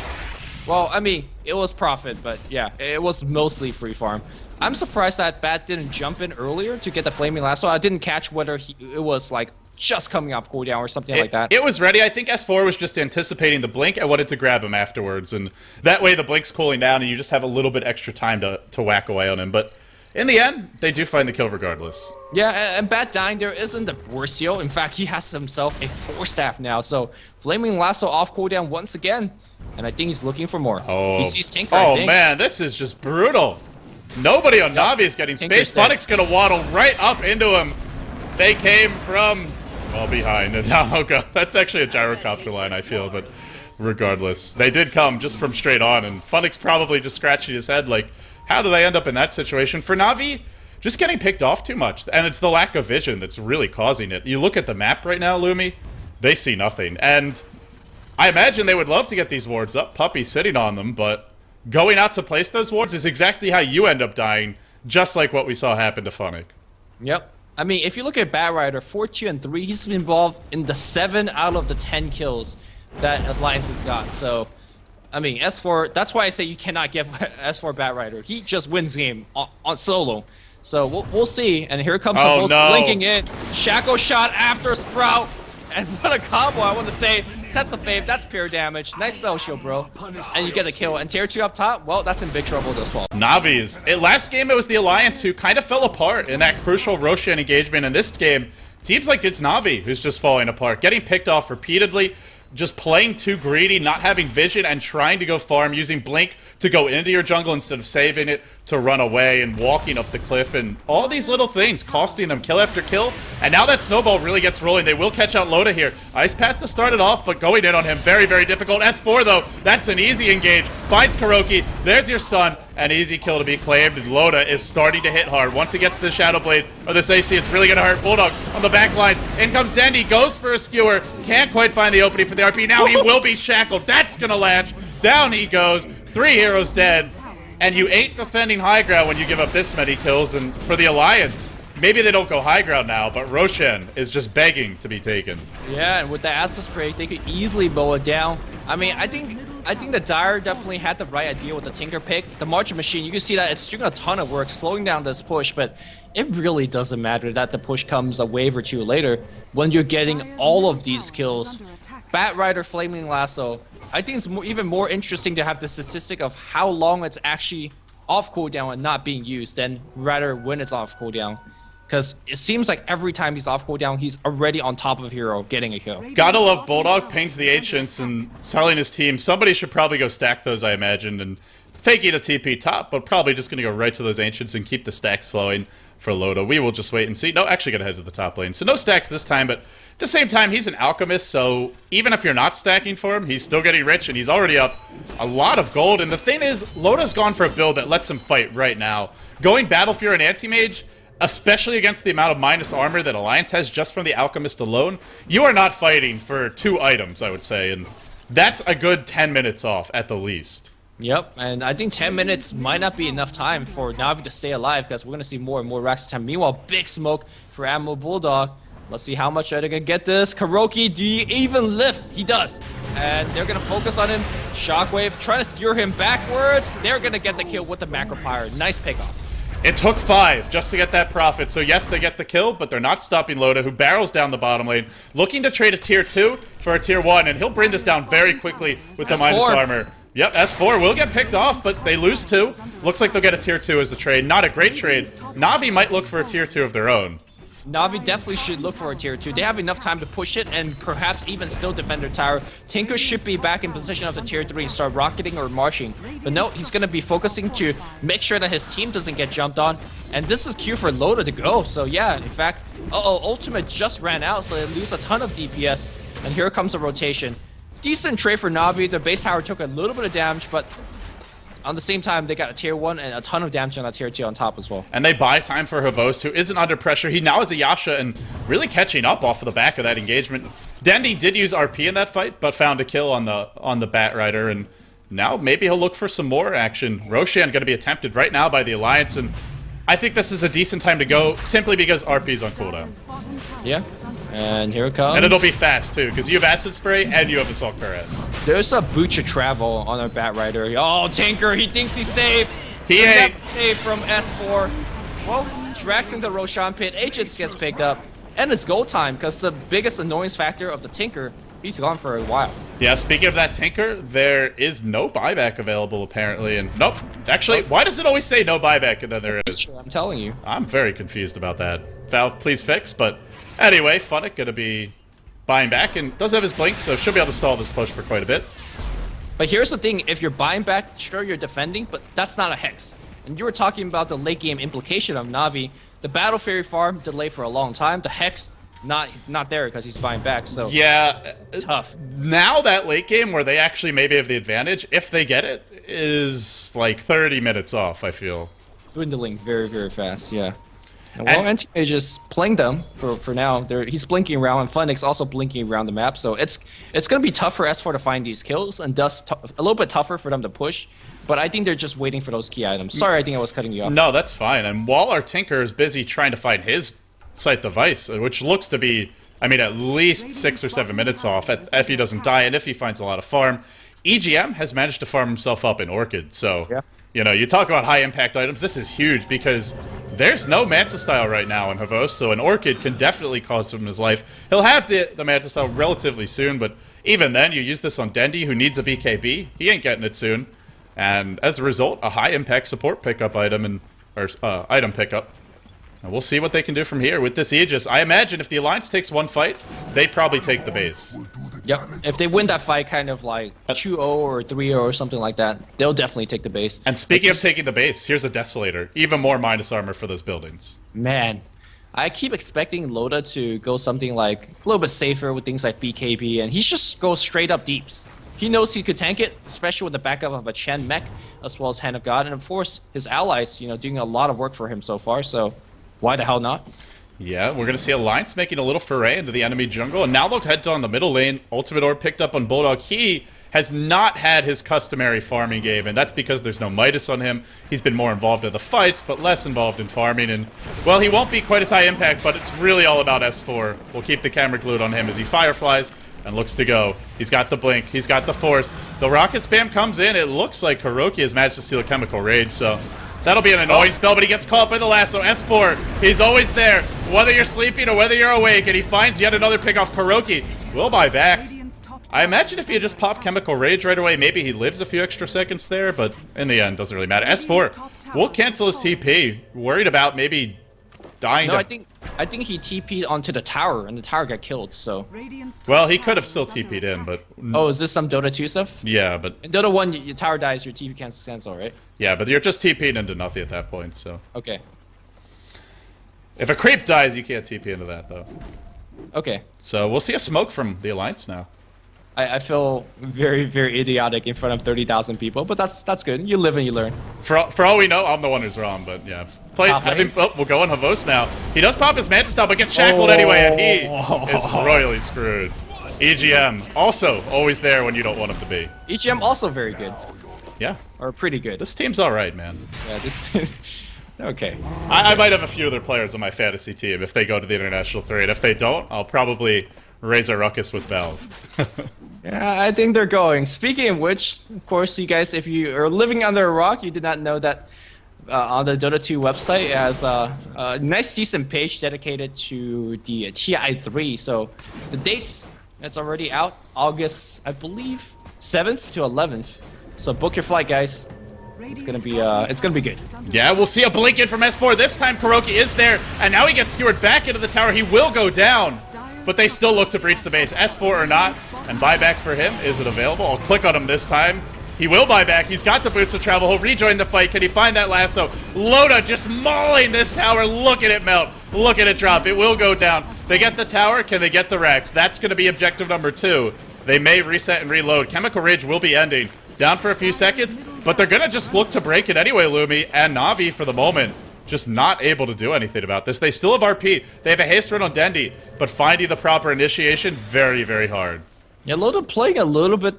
Well, I mean, it was Prophet, but yeah, it was mostly free farm. I'm surprised that Bat didn't jump in earlier to get the Flaming Lasso. I didn't catch whether it was like just coming off cooldown or something like that. It was ready. I think S4 was just anticipating the blink and wanted to grab him afterwards, and that way the blink's cooling down and you just have a little bit extra time to whack away on him. But in the end, they do find the kill regardless. Yeah, and Bat dying there isn't the worst deal. In fact, he has himself a 4-staff now, so Flaming Lasso off cooldown once again, and I think he's looking for more. Oh, he sees Tinker, I think. Man, this is just brutal. Nobody on Na'Vi is getting space. Funnick's gonna waddle right up into him. They came from well behind, and now that's actually a gyrocopter line, I feel, but regardless, they did come just from straight on, and Funnick's probably just scratching his head like, how did I end up in that situation? For Na'Vi, just getting picked off too much, and it's the lack of vision that's really causing it. You look at the map right now, Lumi, they see nothing, and I imagine they would love to get these wards up, Puppy sitting on them, but going out to place those wards is exactly how you end up dying, just like what we saw happen to Funnick. Yep. I mean, if you look at Batrider, 4-2 and 3, he's been involved in the 7 out of the 10 kills that Alliance has got. So, I mean, S4, that's why I say you cannot give S4 Batrider. He just wins game on solo. So we'll see. And here comes Oh, Host no. blinking in. Shackle shot after Sprout. And what a combo, I want to say. Tesla Fave, that's pure damage. Nice spell shield, bro. And you get a kill. And tier 2 up top, well, that's in big trouble as well. Navi's. Last game, it was the Alliance who kind of fell apart in that crucial Roshan engagement. In this game, it seems like it's Navi who's just falling apart. Getting picked off repeatedly. Just playing too greedy, not having vision, and trying to go farm, using Blink to go into your jungle instead of saving it to run away and walking up the cliff, and all these little things costing them kill after kill. And now that snowball really gets rolling, they will catch out Loda here. Ice Path to start it off, but going in on him, very, very difficult. S4 though, that's an easy engage. Finds Kuroki, there's your stun, an easy kill to be claimed, and Loda is starting to hit hard. Once he gets to the Shadow Blade, or this AC, it's really gonna hurt. Bulldog on the back line, in comes Dandy, goes for a skewer, can't quite find the opening for the RP. Now he will be shackled, that's gonna latch. Down he goes, 3 heroes dead. And you ain't defending high ground when you give up this many kills. And for the Alliance, maybe they don't go high ground now, but Roshan is just begging to be taken. Yeah, and with the Acid Spray, they could easily mow it down. I mean, I think the Dire definitely had the right idea with the Tinker pick. The Marching Machine, you can see that it's doing a ton of work, slowing down this push, but it really doesn't matter that the push comes a wave or two later when you're getting all of these kills. Bat Rider, Flaming Lasso, I think it's even more interesting to have the statistic of how long it's actually off cooldown and not being used than rather when it's off cooldown. Because it seems like every time he's off cooldown, he's already on top of a hero getting a kill. Gotta love Bulldog pings the Ancients and telling his team somebody should probably go stack those, I imagine, and faking a TP top, but probably just gonna go right to those Ancients and keep the stacks flowing for Loda. We will just wait and see. No, actually gonna head to the top lane. So no stacks this time, but at the same time, he's an alchemist, so even if you're not stacking for him, he's still getting rich, and he's already up a lot of gold. And the thing is, Loda's gone for a build that lets him fight right now. Going Battle Fury and Anti-Mage, especially against the amount of minus armor that Alliance has just from the Alchemist alone, you are not fighting for 2 items, I would say, and that's a good 10 minutes off at the least. Yep, and I think 10 minutes might not be enough time for Navi to stay alive because we're going to see more and more racks of time. Meanwhile, big smoke for Admiral Bulldog. Let's see how much are they going to get this. Kuroki, do you even lift? He does. And they're going to focus on him. Shockwave trying to skewer him backwards. They're going to get the kill with the Macro Pyre. Nice pickoff. It took 5 just to get that profit. So yes, they get the kill, but they're not stopping Loda, who barrels down the bottom lane, looking to trade a tier 2 for a tier 1, and he'll bring this down very quickly with the minus armor. Yep, S4 will get picked off, but they lose 2. Looks like they'll get a tier 2 as a trade. Not a great trade. Na'Vi might look for a tier 2 of their own. Na'Vi definitely should look for a tier 2. They have enough time to push it and perhaps even still defend their tower. Tinker should be back in position of the tier 3 and start rocketing or marching. But no, he's going to be focusing to make sure that his team doesn't get jumped on. And this is Q for Loda to go. So yeah, in fact, ultimate just ran out, so they lose a ton of DPS. And here comes a rotation. Decent trade for Na'Vi. Their base tower took a little bit of damage, but on the same time, they got a tier 1 and a ton of damage on that tier 2 on top as well. And they buy time for Havost, who isn't under pressure. He now has a Yasha and really catching up off of the back of that engagement. Dandy did use RP in that fight, but found a kill on the Bat Rider, and now maybe he'll look for some more action. Roshan going to be attempted right now by the Alliance, and I think this is a decent time to go, simply because RP's on cooldown. Yeah, and here it comes. And it'll be fast, too, because you have Acid Spray and you have Assault Cuirass. There's a Butcher Travel on our Bat Rider. Oh, Tinker, he thinks he's safe. He ain't. Safe from S4. Well, tracks into Roshan pit. Agents gets picked up. And it's goal time, because the biggest annoyance factor of the Tinker, he's gone for a while. Yeah, speaking of that Tinker, there is no buyback available, apparently. And nope. Actually, why does it always say no buyback and then there is? I'm telling you. I'm very confused about that. Valve, please fix. But anyway, Funnick going to be buying back and does have his blink, so should be able to stall this push for quite a bit. But here's the thing, if you're buying back, sure you're defending, but that's not a Hex. And you were talking about the late game implication of Na'Vi. The Battle Fairy farm delayed for a long time. The Hex, not there because he's buying back, so yeah, tough. Now that late game where they actually maybe have the advantage, if they get it, is like 30 minutes off, I feel. Dwindling very, very fast, yeah. And well, Anti-Mage is playing them for now. He's blinking around, and Funnick's also blinking around the map. So it's going to be tough for S4 to find these kills, and thus a little bit tougher for them to push. But I think they're just waiting for those key items. Sorry, I think I was cutting you off. No, that's fine. And while our Tinker is busy trying to find his Scythe device, which looks to be, I mean, at least 6 or 7 minutes off if he doesn't die and if he finds a lot of farm, EGM has managed to farm himself up in Orchid. So, yeah. You know, you talk about high impact items. This is huge because There's no Manta Style right now in Havos, so an Orchid can definitely cause him his life. He'll have the Manta Style relatively soon, but even then, you use this on Dendi, who needs a BKB. He ain't getting it soon. And as a result, a high-impact support pickup item, item pickup. And we'll see what they can do from here with this Aegis. I imagine if the Alliance takes one fight, they'd probably take the base. Yep. If they win that fight kind of like 2-0 or 3-0 or something like that, they'll definitely take the base. And speaking of taking the base, here's a Desolator. Even more minus armor for those buildings. Man, I keep expecting Loda to go something like a little bit safer with things like BKB, and he just goes straight up deeps. He knows he could tank it, especially with the backup of a Chen mech, as well as Hand of God, and of course, his allies, you know, doing a lot of work for him so far, so why the hell not? Yeah, we're going to see Alliance making a little foray into the enemy jungle, and now look heads on the middle lane. Ultimate Orb picked up on Bulldog. He has not had his customary farming game, and that's because there's no Midas on him. He's been more involved in the fights, but less involved in farming, and, well, he won't be quite as high impact, but it's really all about S4. We'll keep the camera glued on him as he fireflies and looks to go. He's got the blink, he's got the force. The rocket spam comes in. It looks like Hiroki has managed to steal a chemical rage, so that'll be an annoying spell, but he gets caught by the lasso. S4, he's always there, whether you're sleeping or whether you're awake, and he finds yet another pick off. Hiroki will buy back. I imagine if he had just popped Chemical Rage right away, maybe he lives a few extra seconds there, but in the end, doesn't really matter. S4 will cancel his TP. Worried about maybe dying. No, I think he TP'd onto the tower, and the tower got killed, so. Well, he could have still TP'd in, but. Oh, is this some Dota 2 stuff? Yeah, but. In Dota 1, your tower dies, your TP cancel, right? Yeah, but you're just TP'd into nothing at that point, so. Okay. If a creep dies, you can't TP into that, though. Okay. So we'll see a smoke from the Alliance now. I feel very, very idiotic in front of 30,000 people, but that's good. You live and you learn. For all we know, I'm the one who's wrong, but yeah. We'll go on Havos now. He does pop his Manta Style, but gets shackled anyway, and he is royally screwed. EGM, also always there when you don't want him to be. EGM also very good. Yeah. Or pretty good. This team's alright, man. Yeah, this... Okay. I might have a few other players on my fantasy team if they go to the International 3, and if they don't, I'll probably raise a ruckus with Valve. Yeah, I think they're going. Speaking of which, of course, you guys, if you are living under a rock, you did not know that on the Dota 2 website has a nice, decent page dedicated to the TI3. So the dates, it's already out, August, I believe, 7th to 11th. So book your flight, guys. It's gonna be good. Yeah, we'll see a blink in from S4. This time Kuroki is there, and now he gets skewered back into the tower. He will go down, but they still look to breach the base. S4 or not, and buyback for him. Is it available? I'll click on him this time. He will buy back. He's got the boots to travel. He'll rejoin the fight. Can he find that lasso? Loda just mauling this tower. Look at it melt. Look at it drop. It will go down. They get the tower. Can they get the Rex? That's going to be objective number 2. They may reset and reload. Chemical Ridge will be ending. Down for a few seconds, but they're going to just look to break it anyway, Lumi. And Na'Vi, for the moment, just not able to do anything about this. They still have RP. They have a haste run on Dendi, but finding the proper initiation, very, very hard. Yeah, Loda playing a little bit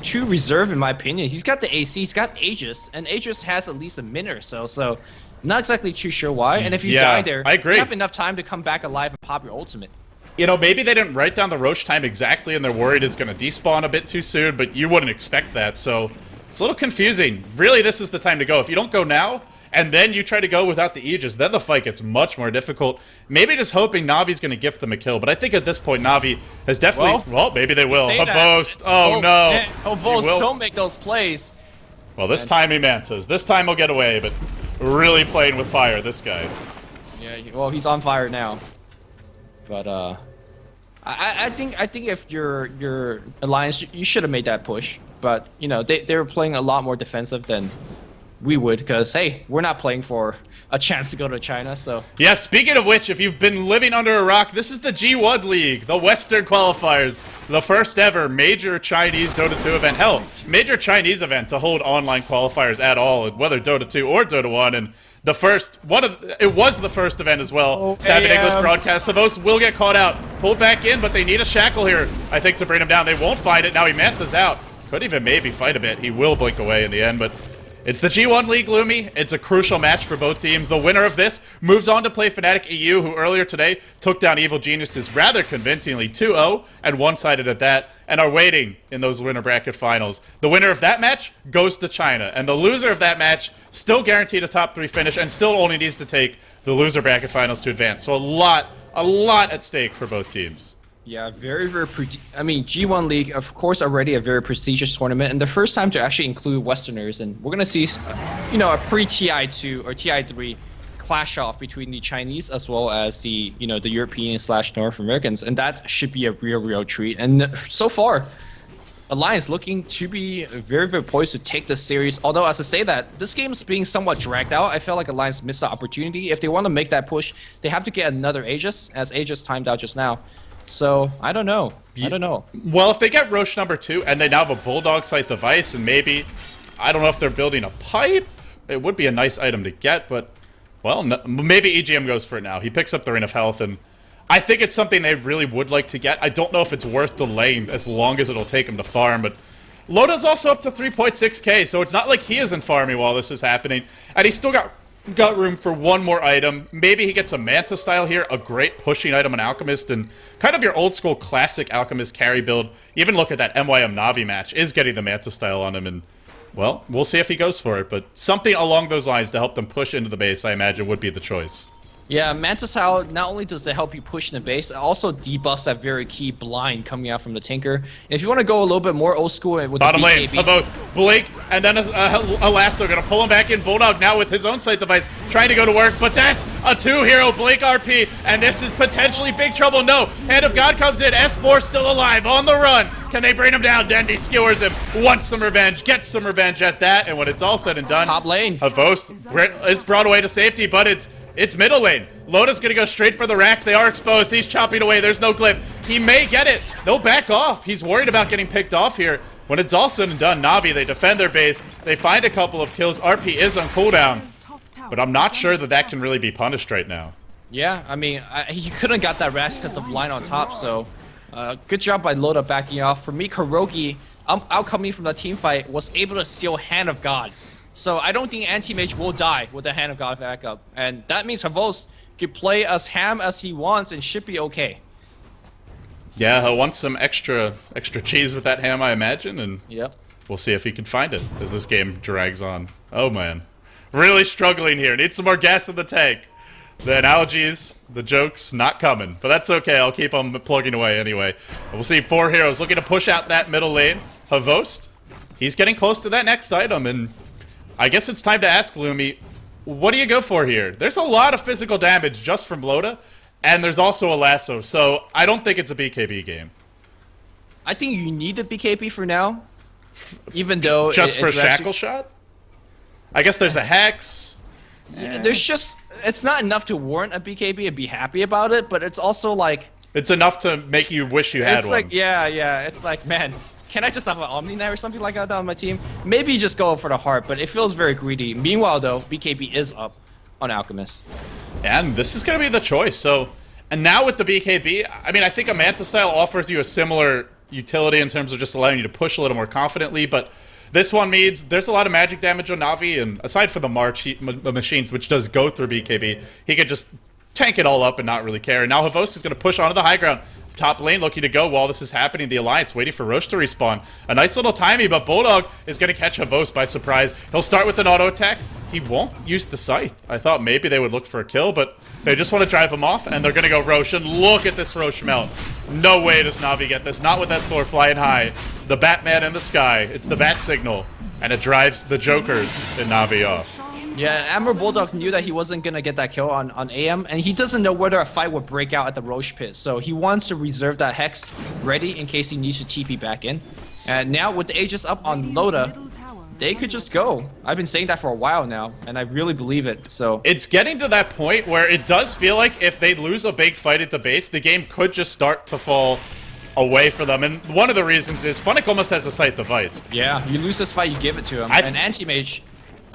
too reserved, in my opinion. He's got the AC, he's got Aegis, and Aegis has at least a minute or so, so not exactly too sure why. And if you die there, I agree. You have enough time to come back alive and pop your ultimate. You know, maybe they didn't write down the Roche time exactly, and they're worried it's going to despawn a bit too soon, but you wouldn't expect that, so it's a little confusing. Really, this is the time to go. If you don't go now, and then you try to go without the Aegis, then the fight gets much more difficult. Maybe just hoping Navi's going to gift them a kill, but I think at this point, Na'Vi has definitely... Well, maybe they will. Havost. Oh, no. Havost, don't make those plays. Well, this time he mantas. This time he'll get away, but really playing with fire, this guy. Yeah, well, he's on fire now. But, I think if your Alliance, you should have made that push. But, you know, they were playing a lot more defensive than we would, because, hey, we're not playing for a chance to go to China, so... Yeah, speaking of which, if you've been living under a rock, this is the G-1 League, the Western Qualifiers, the first ever major Chinese Dota 2 event. Hell, major Chinese event to hold online qualifiers at all, whether Dota 2 or Dota 1, and the first, it was the first event as well. To have an English broadcast. Havos will get caught out, pulled back in, but they need a shackle here, I think, to bring him down. They won't find it. Now he mantas out. Could even maybe fight a bit. He will blink away in the end, but It's the G1 League, Lumi. It's a crucial match for both teams. The winner of this moves on to play Fnatic EU, who earlier today took down Evil Geniuses rather convincingly 2-0 and one-sided at that, and are waiting in those winner bracket finals. The winner of that match goes to China, and the loser of that match still guaranteed a top 3 finish and still only needs to take the loser bracket finals to advance. So a lot at stake for both teams. Yeah, very, I mean, G1 League, of course, already a very prestigious tournament, and the first time to actually include Westerners, and we're gonna see, you know, a pre-TI2 or TI3 clash off between the Chinese as well as the, you know, the European/North Americans, and that should be a real treat. And so far, Alliance looking to be very, very poised to take this series. Although, as I say that, this game is being somewhat dragged out. I felt like Alliance missed the opportunity. If they want to make that push, they have to get another Aegis, as Aegis timed out just now. So, I don't know. Well, if they get Roche number 2 and they now have a Bulldog Sight device and maybe, I don't know if they're building a pipe, it would be a nice item to get, but, well, no, maybe EGM goes for it now. He picks up the Ring of Health, and I think it's something they really would like to get. I don't know if it's worth delaying as long as it'll take him to farm, but Loda's also up to 3.6k, so it's not like he isn't farming while this is happening, and he's still got room for one more item. Maybe he gets a Manta style here, a great pushing item on Alchemist, and kind of your old school classic Alchemist carry build. Even look at that MYM Navi match, is getting the Manta style on him, and, well, we'll see if he goes for it, but something along those lines to help them push into the base, I imagine, would be the choice. Yeah, Manta style, not only does it help you push in the base, it also debuffs that very key blind coming out from the Tinker. And if you want to go a little bit more old school with bottom the lane, BKB, Abos, Blink, and then a Lasso gonna pull him back in. Bulldog now with his own sight device, trying to go to work, but that's a 2-hero Blink RP, and this is potentially big trouble. No, Hand of God comes in, S4 still alive, on the run. Can they bring him down? Dendi skewers him, wants some revenge, gets some revenge at that, and when it's all said and done, top lane. Avos is brought away to safety, but it's middle lane. Loda's gonna go straight for the racks. They are exposed. He's chopping away. There's no glyph. He may get it. No, back off. He's worried about getting picked off here. When it's all said and done, Na'Vi, they defend their base. They find a couple of kills. RP is on cooldown. But I'm not sure that can really be punished right now. Yeah, I mean, he couldn't got that rest because of line on top, so good job by Loda backing off. For me, Kurogi, outcoming from the team fight, was able to steal Hand of God. So I don't think Anti-Mage will die with the Hand of God backup. And that means Havos can play as ham as he wants and should be okay. Yeah, he'll want some extra cheese with that ham, I imagine, and yep. We'll see if he can find it as this game drags on. Oh man. Really struggling here. Need some more gas in the tank. The analogies, the jokes, not coming. But that's okay, I'll keep on plugging away anyway. We'll see 4 heroes looking to push out that middle lane. Havost, he's getting close to that next item, and I guess it's time to ask Lumi, what do you go for here? There's a lot of physical damage just from Loda, and there's also a Lasso, so I don't think it's a BKB game. I think you need the BKB for now, even though... Just for Shackle Shot? I guess there's a Hex. Yeah, there's just... It's not enough to warrant a BKB and be happy about it, but it's also like... It's enough to make you wish you had one. It's like, yeah, it's like, man... Can I just have an Omni Knight or something like that on my team? Maybe just go for the heart, but it feels very greedy. Meanwhile, though, BKB is up on Alchemist. And this is going to be the choice. So, and now with the BKB, I mean, I think a Manta style offers you a similar utility in terms of just allowing you to push a little more confidently, but this one means there's a lot of magic damage on Na'Vi, and aside from the March machines, which does go through BKB, he could just tank it all up and not really care. And now Havos is going to push onto the high ground. Top lane looking to go while this is happening. The Alliance waiting for Roche to respawn. A nice little timing, but Bulldog is going to catch Havos by surprise. He'll start with an auto attack. He won't use the Scythe. I thought maybe they would look for a kill, but they just want to drive him off, and they're going to go Roche. And look at this Roche melt. No way does Na'Vi get this. Not with S4 flying high. The Batman in the sky. It's the bat signal, and it drives the Jokers in Na'Vi off. Yeah, Admiral Bulldog knew that he wasn't going to get that kill on AM, and he doesn't know whether a fight would break out at the Roche pit, so he wants to reserve that Hex ready in case he needs to TP back in. And now with the Aegis up on Loda, they could just go. I've been saying that for a while now, and I really believe it, so... It's getting to that point where it does feel like if they lose a big fight at the base, the game could just start to fall away for them. And one of the reasons is Funnick almost has a sight device. Yeah, you lose this fight, you give it to him. And Anti-Mage...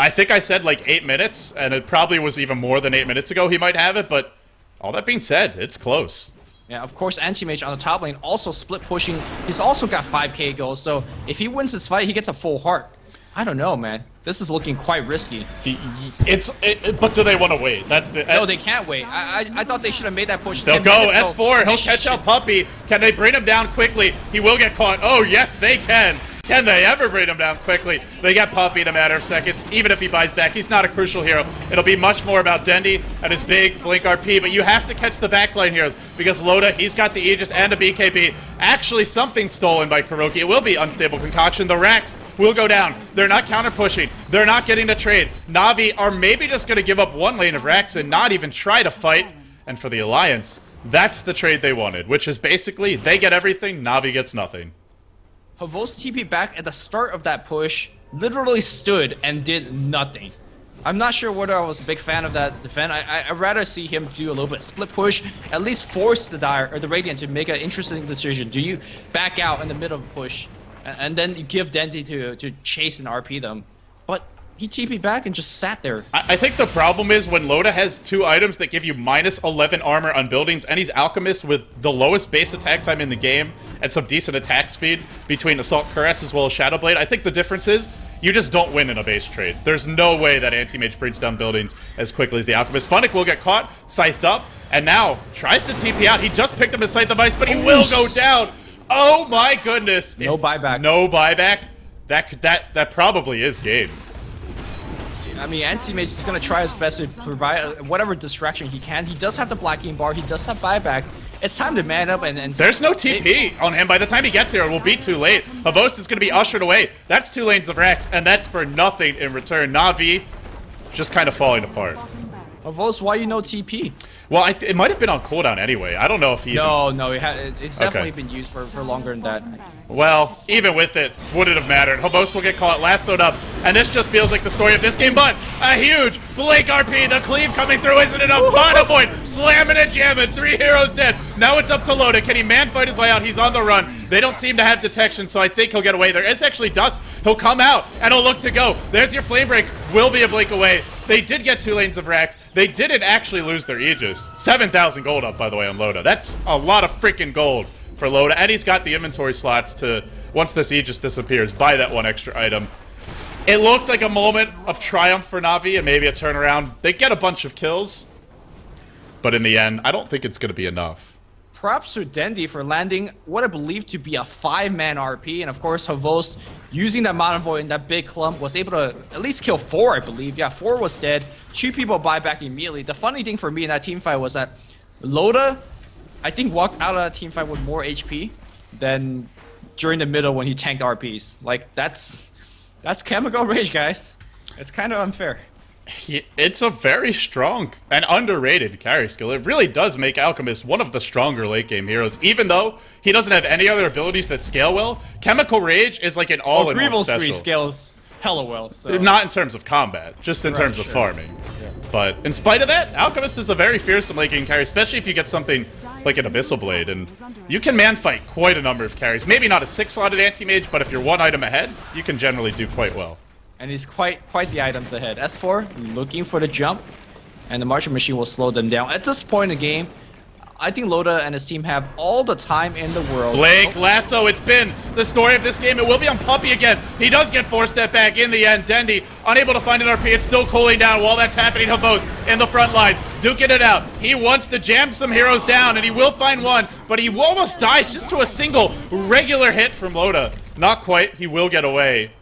I think I said like 8 minutes, and it probably was even more than 8 minutes ago he might have it, but all that being said, it's close. Yeah, of course, Anti-Mage on the top lane also split pushing. He's also got 5k goals, so if he wins this fight, he gets a full heart. I don't know, man. This is looking quite risky. But do they want to wait? That's the. No, they can't wait. I thought they should have made that push. They'll go S4. He'll catch out Puppey. Can they bring him down quickly? He will get caught. Oh yes, they can. Can they ever bring him down quickly? They get Puppey in a matter of seconds. Even if he buys back, he's not a crucial hero. It'll be much more about Dendy and his big Blink RP, but you have to catch the backline heroes because Loda, he's got the Aegis and a BKB. Actually, something stolen by Kuroki. It will be Unstable Concoction. The Rax will go down. They're not counter-pushing. They're not getting to trade. Na'Vi are maybe just going to give up one lane of Rax and not even try to fight. And for the Alliance, that's the trade they wanted, which is basically they get everything, Na'Vi gets nothing. Pavo's TP back at the start of that push literally stood and did nothing. I'm not sure whether I was a big fan of that defense. I'd rather see him do a little bit of split push, at least force the Dire or the Radiant to make an interesting decision. Do you back out in the middle of the push and then you give Dendy to chase and RP them? But he TP'd back and just sat there. I think the problem is when Loda has 2 items that give you minus 11 armor on buildings, and he's Alchemist with the lowest base attack time in the game and some decent attack speed between Assault Caress as well as Shadow Blade. I think the difference is you just don't win in a base trade. There's no way that Anti-Mage brings down buildings as quickly as the Alchemist. Funnick will get caught, scythed up, and now tries to TP out. He just picked up his Scythe device, but he will go down. Oh my goodness. No buyback. No buyback. That probably is game. I mean, Anti-Mage is going to try his best to provide whatever distraction he can. He does have the blocking bar. He does have buyback. It's time to man up and there's no TP on him. By the time he gets here, it will be too late. Havost is going to be ushered away. That's 2 lanes of Rax, and that's for nothing in return. Na'Vi just kind of falling apart. Pavo's, why you no TP? Well, it might have been on cooldown anyway. I don't know if he... No, it's definitely been used for longer than that. Well, even with it, would it have mattered? Hobos will get caught, lassoed up, and this just feels like the story of this game, but a huge Blink RP, the cleave coming through isn't enough. Bottom point, slamming and jamming, 3 heroes dead. Now it's up to Loda. Can he man-fight his way out? He's on the run. They don't seem to have detection, so I think he'll get away. There is actually dust. He'll come out, and he'll look to go. There's your flame break. Will be a blink away. They did get 2 lanes of Rax. They didn't actually lose their Aegis. 7,000 gold up, by the way, on Loda. That's a lot of freaking gold for Loda. And he's got the inventory slots to, once this Aegis disappears, buy that 1 extra item. It looked like a moment of triumph for Na'Vi and maybe a turnaround. They get a bunch of kills, but in the end, I don't think it's going to be enough. Props to Dendy for landing what I believe to be a 5-man RP, and of course Havost using that Mountain Void in that big clump was able to at least kill 4, I believe. Yeah, 4 was dead. 2 people buy back immediately. The funny thing for me in that team fight was that Loda, I think, walked out of that team fight with more HP than during the middle when he tanked RPs. Like, that's chemical rage, guys. It's kind of unfair. It's a very strong and underrated carry skill. It really does make Alchemist one of the stronger late-game heroes. Even though he doesn't have any other abilities that scale well, Chemical Rage is like an all-in-one special. Grievous scales hella well. So. Not in terms of combat, just in terms of farming. Yeah. But in spite of that, Alchemist is a very fearsome late-game carry, especially if you get something like an Abyssal Blade. And you can man-fight quite a number of carries. Maybe not a 6-slotted anti-mage, but if you're 1 item ahead, you can generally do quite well. And he's quite the items ahead. S4 looking for the jump, and the Martian Machine will slow them down. At this point in the game, I think Loda and his team have all the time in the world. Blake, lasso, it's been the story of this game. It will be on Puppey again. He does get 4-step back in the end. Dendy, unable to find an RP. It's still cooling down while that's happening. Havost in the front lines, duking it out. He wants to jam some heroes down, and he will find one, but he almost dies just to a single regular hit from Loda. Not quite. He will get away.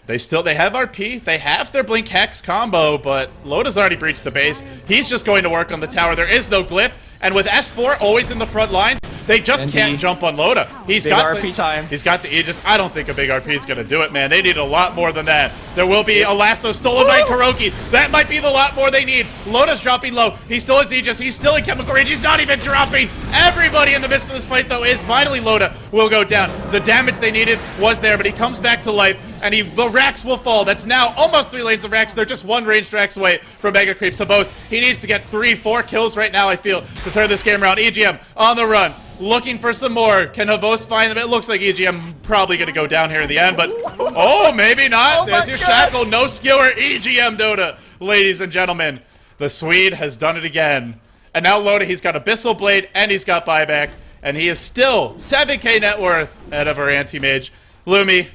They have RP, they have their Blink Hex combo, but Loda's already breached the base. He's just going to work on the tower. There is no glyph, and with S4 always in the front line, they just can't jump on Loda. He's got RP time. He's got the Aegis. I don't think a big RP is going to do it, man. They need a lot more than that. There will be a lasso stolen by Kuroki. That might be the lot more they need. Loda's dropping low. He still has Aegis. He's still in Chemical Rage. He's not even dropping. Everybody in the midst of this fight, though, is finally Loda will go down. The damage they needed was there, but he comes back to life, and the Rax will fall. That's now almost 3 lanes of Rax. They're just 1 ranged Rax away from Mega Creep. Havost, he needs to get 3-4 kills right now, I feel, to turn this game around. EGM on the run, looking for some more. Can Havost find them? It looks like EGM probably going to go down here in the end, but oh, maybe not. There's your shackle. No skewer. EGM Dota, ladies and gentlemen. The Swede has done it again. And now Loda, he's got Abyssal Blade, and he's got buyback, and he is still 7k net worth out of our anti-mage. Lumi,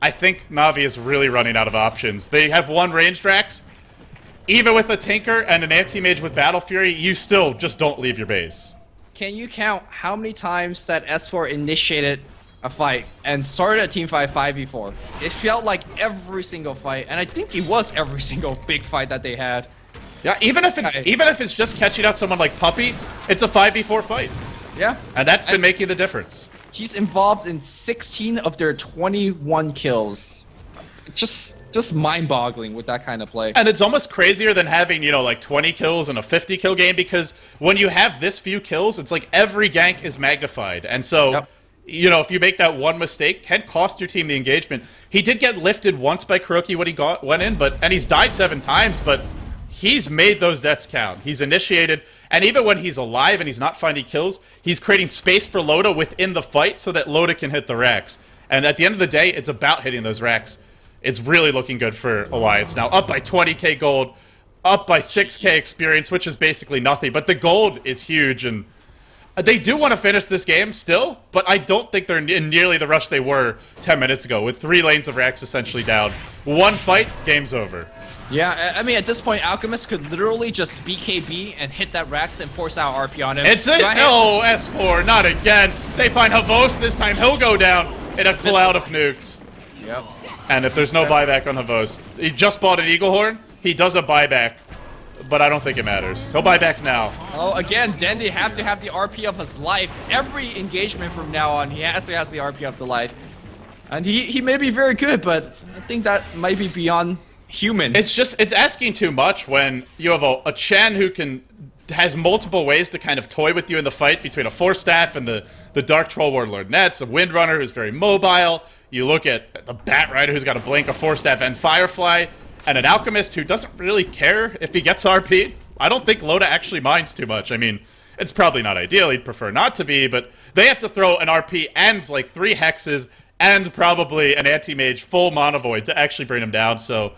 I think Na'Vi is really running out of options. They have one ranged Rax. Even with a Tinker and an Anti-Mage with Battle Fury, you still just don't leave your base. Can you count how many times that S4 initiated a fight and started a teamfight 5v4? It felt like every single fight, and I think it was every single big fight that they had. Yeah, even if it's just catching out someone like Puppey, it's a 5v4 fight. Yeah. And that's been making the difference. He's involved in 16 of their 21 kills. Just mind-boggling with that kind of play. And it's almost crazier than having, you know, like 20 kills in a 50-kill game, because when you have this few kills, it's like every gank is magnified. And so, you know, if you make that one mistake, can cost your team the engagement. He did get lifted once by Kuroki when he went in, and he's died 7 times, but he's made those deaths count. He's initiated, and even when he's alive and he's not finding kills, he's creating space for Loda within the fight so that Loda can hit the racks. And at the end of the day, it's about hitting those racks. It's really looking good for Alliance now. Up by 20k gold, up by 6k experience, which is basically nothing. But the gold is huge, and they do want to finish this game still, but I don't think they're in nearly the rush they were 10 minutes ago, with 3 lanes of racks essentially down. One fight, game's over. Yeah, I mean, at this point, Alchemist could literally just BKB and hit that Rax and force out RP on him. It's it! No, S4, not again. They find Havos this time. He'll go down in a cloud of nukes. Yep. And if there's no buyback on Havos, he just bought an Eagle Horn. He does a buyback, but I don't think it matters. He'll buy back now. Oh, again, Dendi have to have the RP of his life. Every engagement from now on, he has to have the RP of the life. And he may be very good, but I think that might be beyond human. It's asking too much when you have a Chen who has multiple ways to kind of toy with you in the fight, between a Force Staff and the Dark Troll Warlord Nets, a Windrunner who's very mobile. You look at the Bat Rider who's got a Blink, a Force Staff, and Firefly, and an Alchemist who doesn't really care if he gets RP'd. I don't think Loda actually minds too much. I mean, it's probably not ideal. He'd prefer not to be, but they have to throw an RP and like 3 hexes and probably an Anti-Mage full Mana Void to actually bring him down. So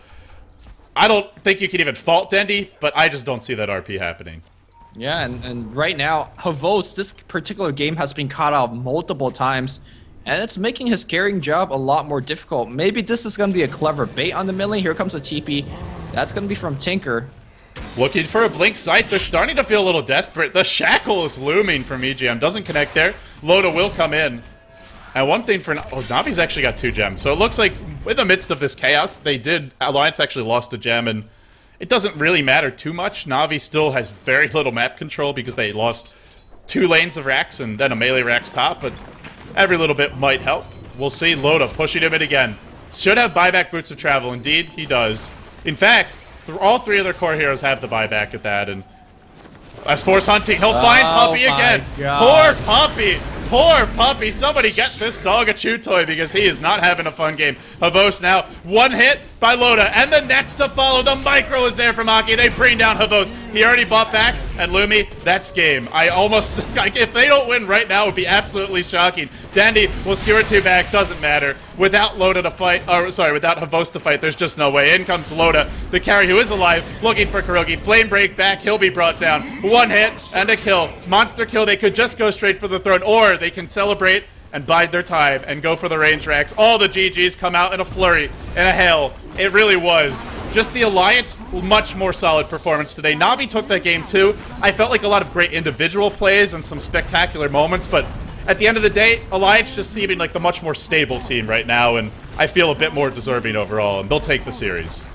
I don't think you can even fault Dendi, but I just don't see that RP happening. Yeah, and right now, Havos, this particular game has been caught out multiple times, and it's making his carrying job a lot more difficult. Maybe this is going to be a clever bait on the mid lane. Here comes a TP. That's going to be from Tinker. Looking for a Blink Sight. They're starting to feel a little desperate. The Shackle is looming from EGM. Doesn't connect there. Loda will come in. And one thing for... Oh, Navi's actually got 2 gems. So it looks like in the midst of this chaos, Alliance actually lost a gem, and it doesn't really matter too much. Na'Vi still has very little map control because they lost 2 lanes of racks and then a melee racks top, but every little bit might help. We'll see. Loda pushing him in again. Should have buyback Boots of Travel. Indeed, he does. In fact, all 3 of their core heroes have the buyback at that, and as Force Hunting, he'll find Puppey again. Poor Puppey. Poor Puppey. Somebody get this dog a chew toy because he is not having a fun game. Havos now, 1 hit by Loda, and the nets to follow. The micro is there from Aki. They bring down Havos. He already bought back, and Lumi, that's game. I almost, if they don't win right now, it would be absolutely shocking. Dandy will skewer 2 back, doesn't matter. Without Loda to fight, or sorry, without Havos to fight, there's just no way. In comes Loda, the carry who is alive, looking for Kurogi. Flame break back, he'll be brought down. 1 hit and a kill. Monster kill, they could just go straight for the throne, or they can celebrate and bide their time and go for the range racks. All the GGs come out in a flurry, in a hail. It really was. Just the Alliance, much more solid performance today. Na'Vi took that game too. I felt like a lot of great individual plays and some spectacular moments, but at the end of the day, Alliance just seeming like the much more stable team right now, and I feel a bit more deserving overall, and they'll take the series.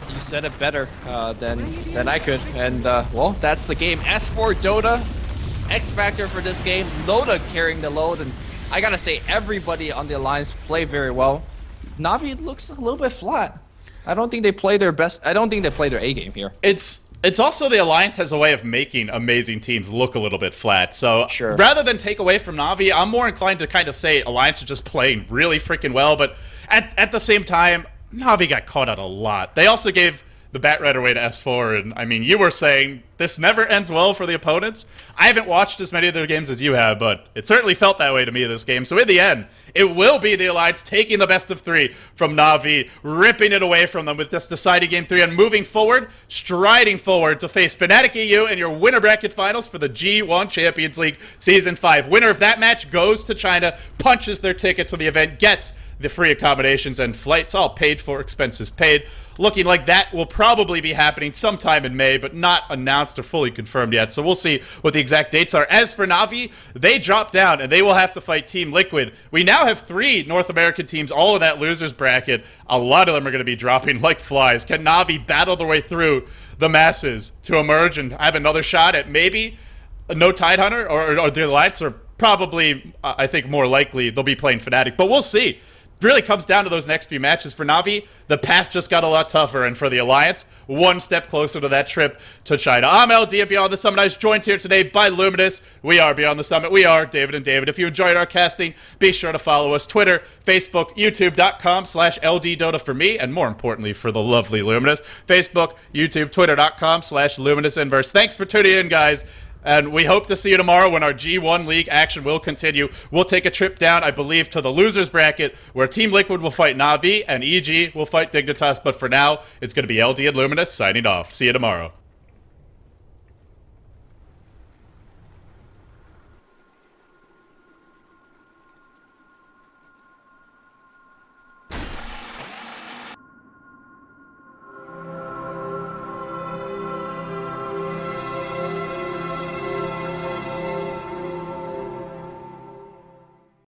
You said it better than I could, and well, that's the game. S4 Dota, X Factor for this game. Loda carrying the load, and I gotta say, everybody on the Alliance played very well. Na'Vi looks a little bit flat. I don't think they play their best. I don't think they play their A game here. It's also the Alliance has a way of making amazing teams look a little bit flat. So sure, rather than take away from Na'Vi, I'm more inclined to kind of say Alliance are just playing really freaking well. But at the same time, Na'Vi got caught out a lot. They also gave the Bat Rider away to S4, and I mean, you were saying This never ends well for the opponents. I haven't watched as many of their games as you have, but it certainly felt that way to me this game. So in the end, it will be the Alliance taking the best of 3 from Na'Vi, ripping it away from them with this deciding game 3 and moving forward, striding forward to face Fnatic EU in your winner bracket finals for the G1 Champions League Season 5. Winner of that match goes to China, punches their ticket to the event, gets the free accommodations and flights, all paid for, expenses paid. Looking like that will probably be happening sometime in May, but not announced or fully confirmed yet. So we'll see what the exact dates are. As for Na'Vi, they drop down and they will have to fight Team Liquid. We now have 3 North American teams, all in that losers bracket. A lot of them are going to be dropping like flies. Can Na'Vi battle their way through the masses to emerge and have another shot at maybe no Tidehunter, or the Alliance are probably, I think, more likely they'll be playing Fnatic, but we'll see. Really comes down to those next few matches. For Na'Vi, the path just got a lot tougher, and for the Alliance, one step closer to that trip to China. I'm LD at Beyond the Summit. I was joined here today by Luminous. We are Beyond the Summit. We are David and David. If you enjoyed our casting, be sure to follow us. Twitter, Facebook, YouTube.com/LDDota for me, and more importantly for the lovely Luminous. Facebook, YouTube, Twitter.com/LuminousInverse. Thanks for tuning in, guys. And we hope to see you tomorrow when our G1 League action will continue. We'll take a trip down, I believe, to the losers bracket where Team Liquid will fight Na'Vi and EG will fight Dignitas. But for now, it's going to be LD and Luminous signing off. See you tomorrow.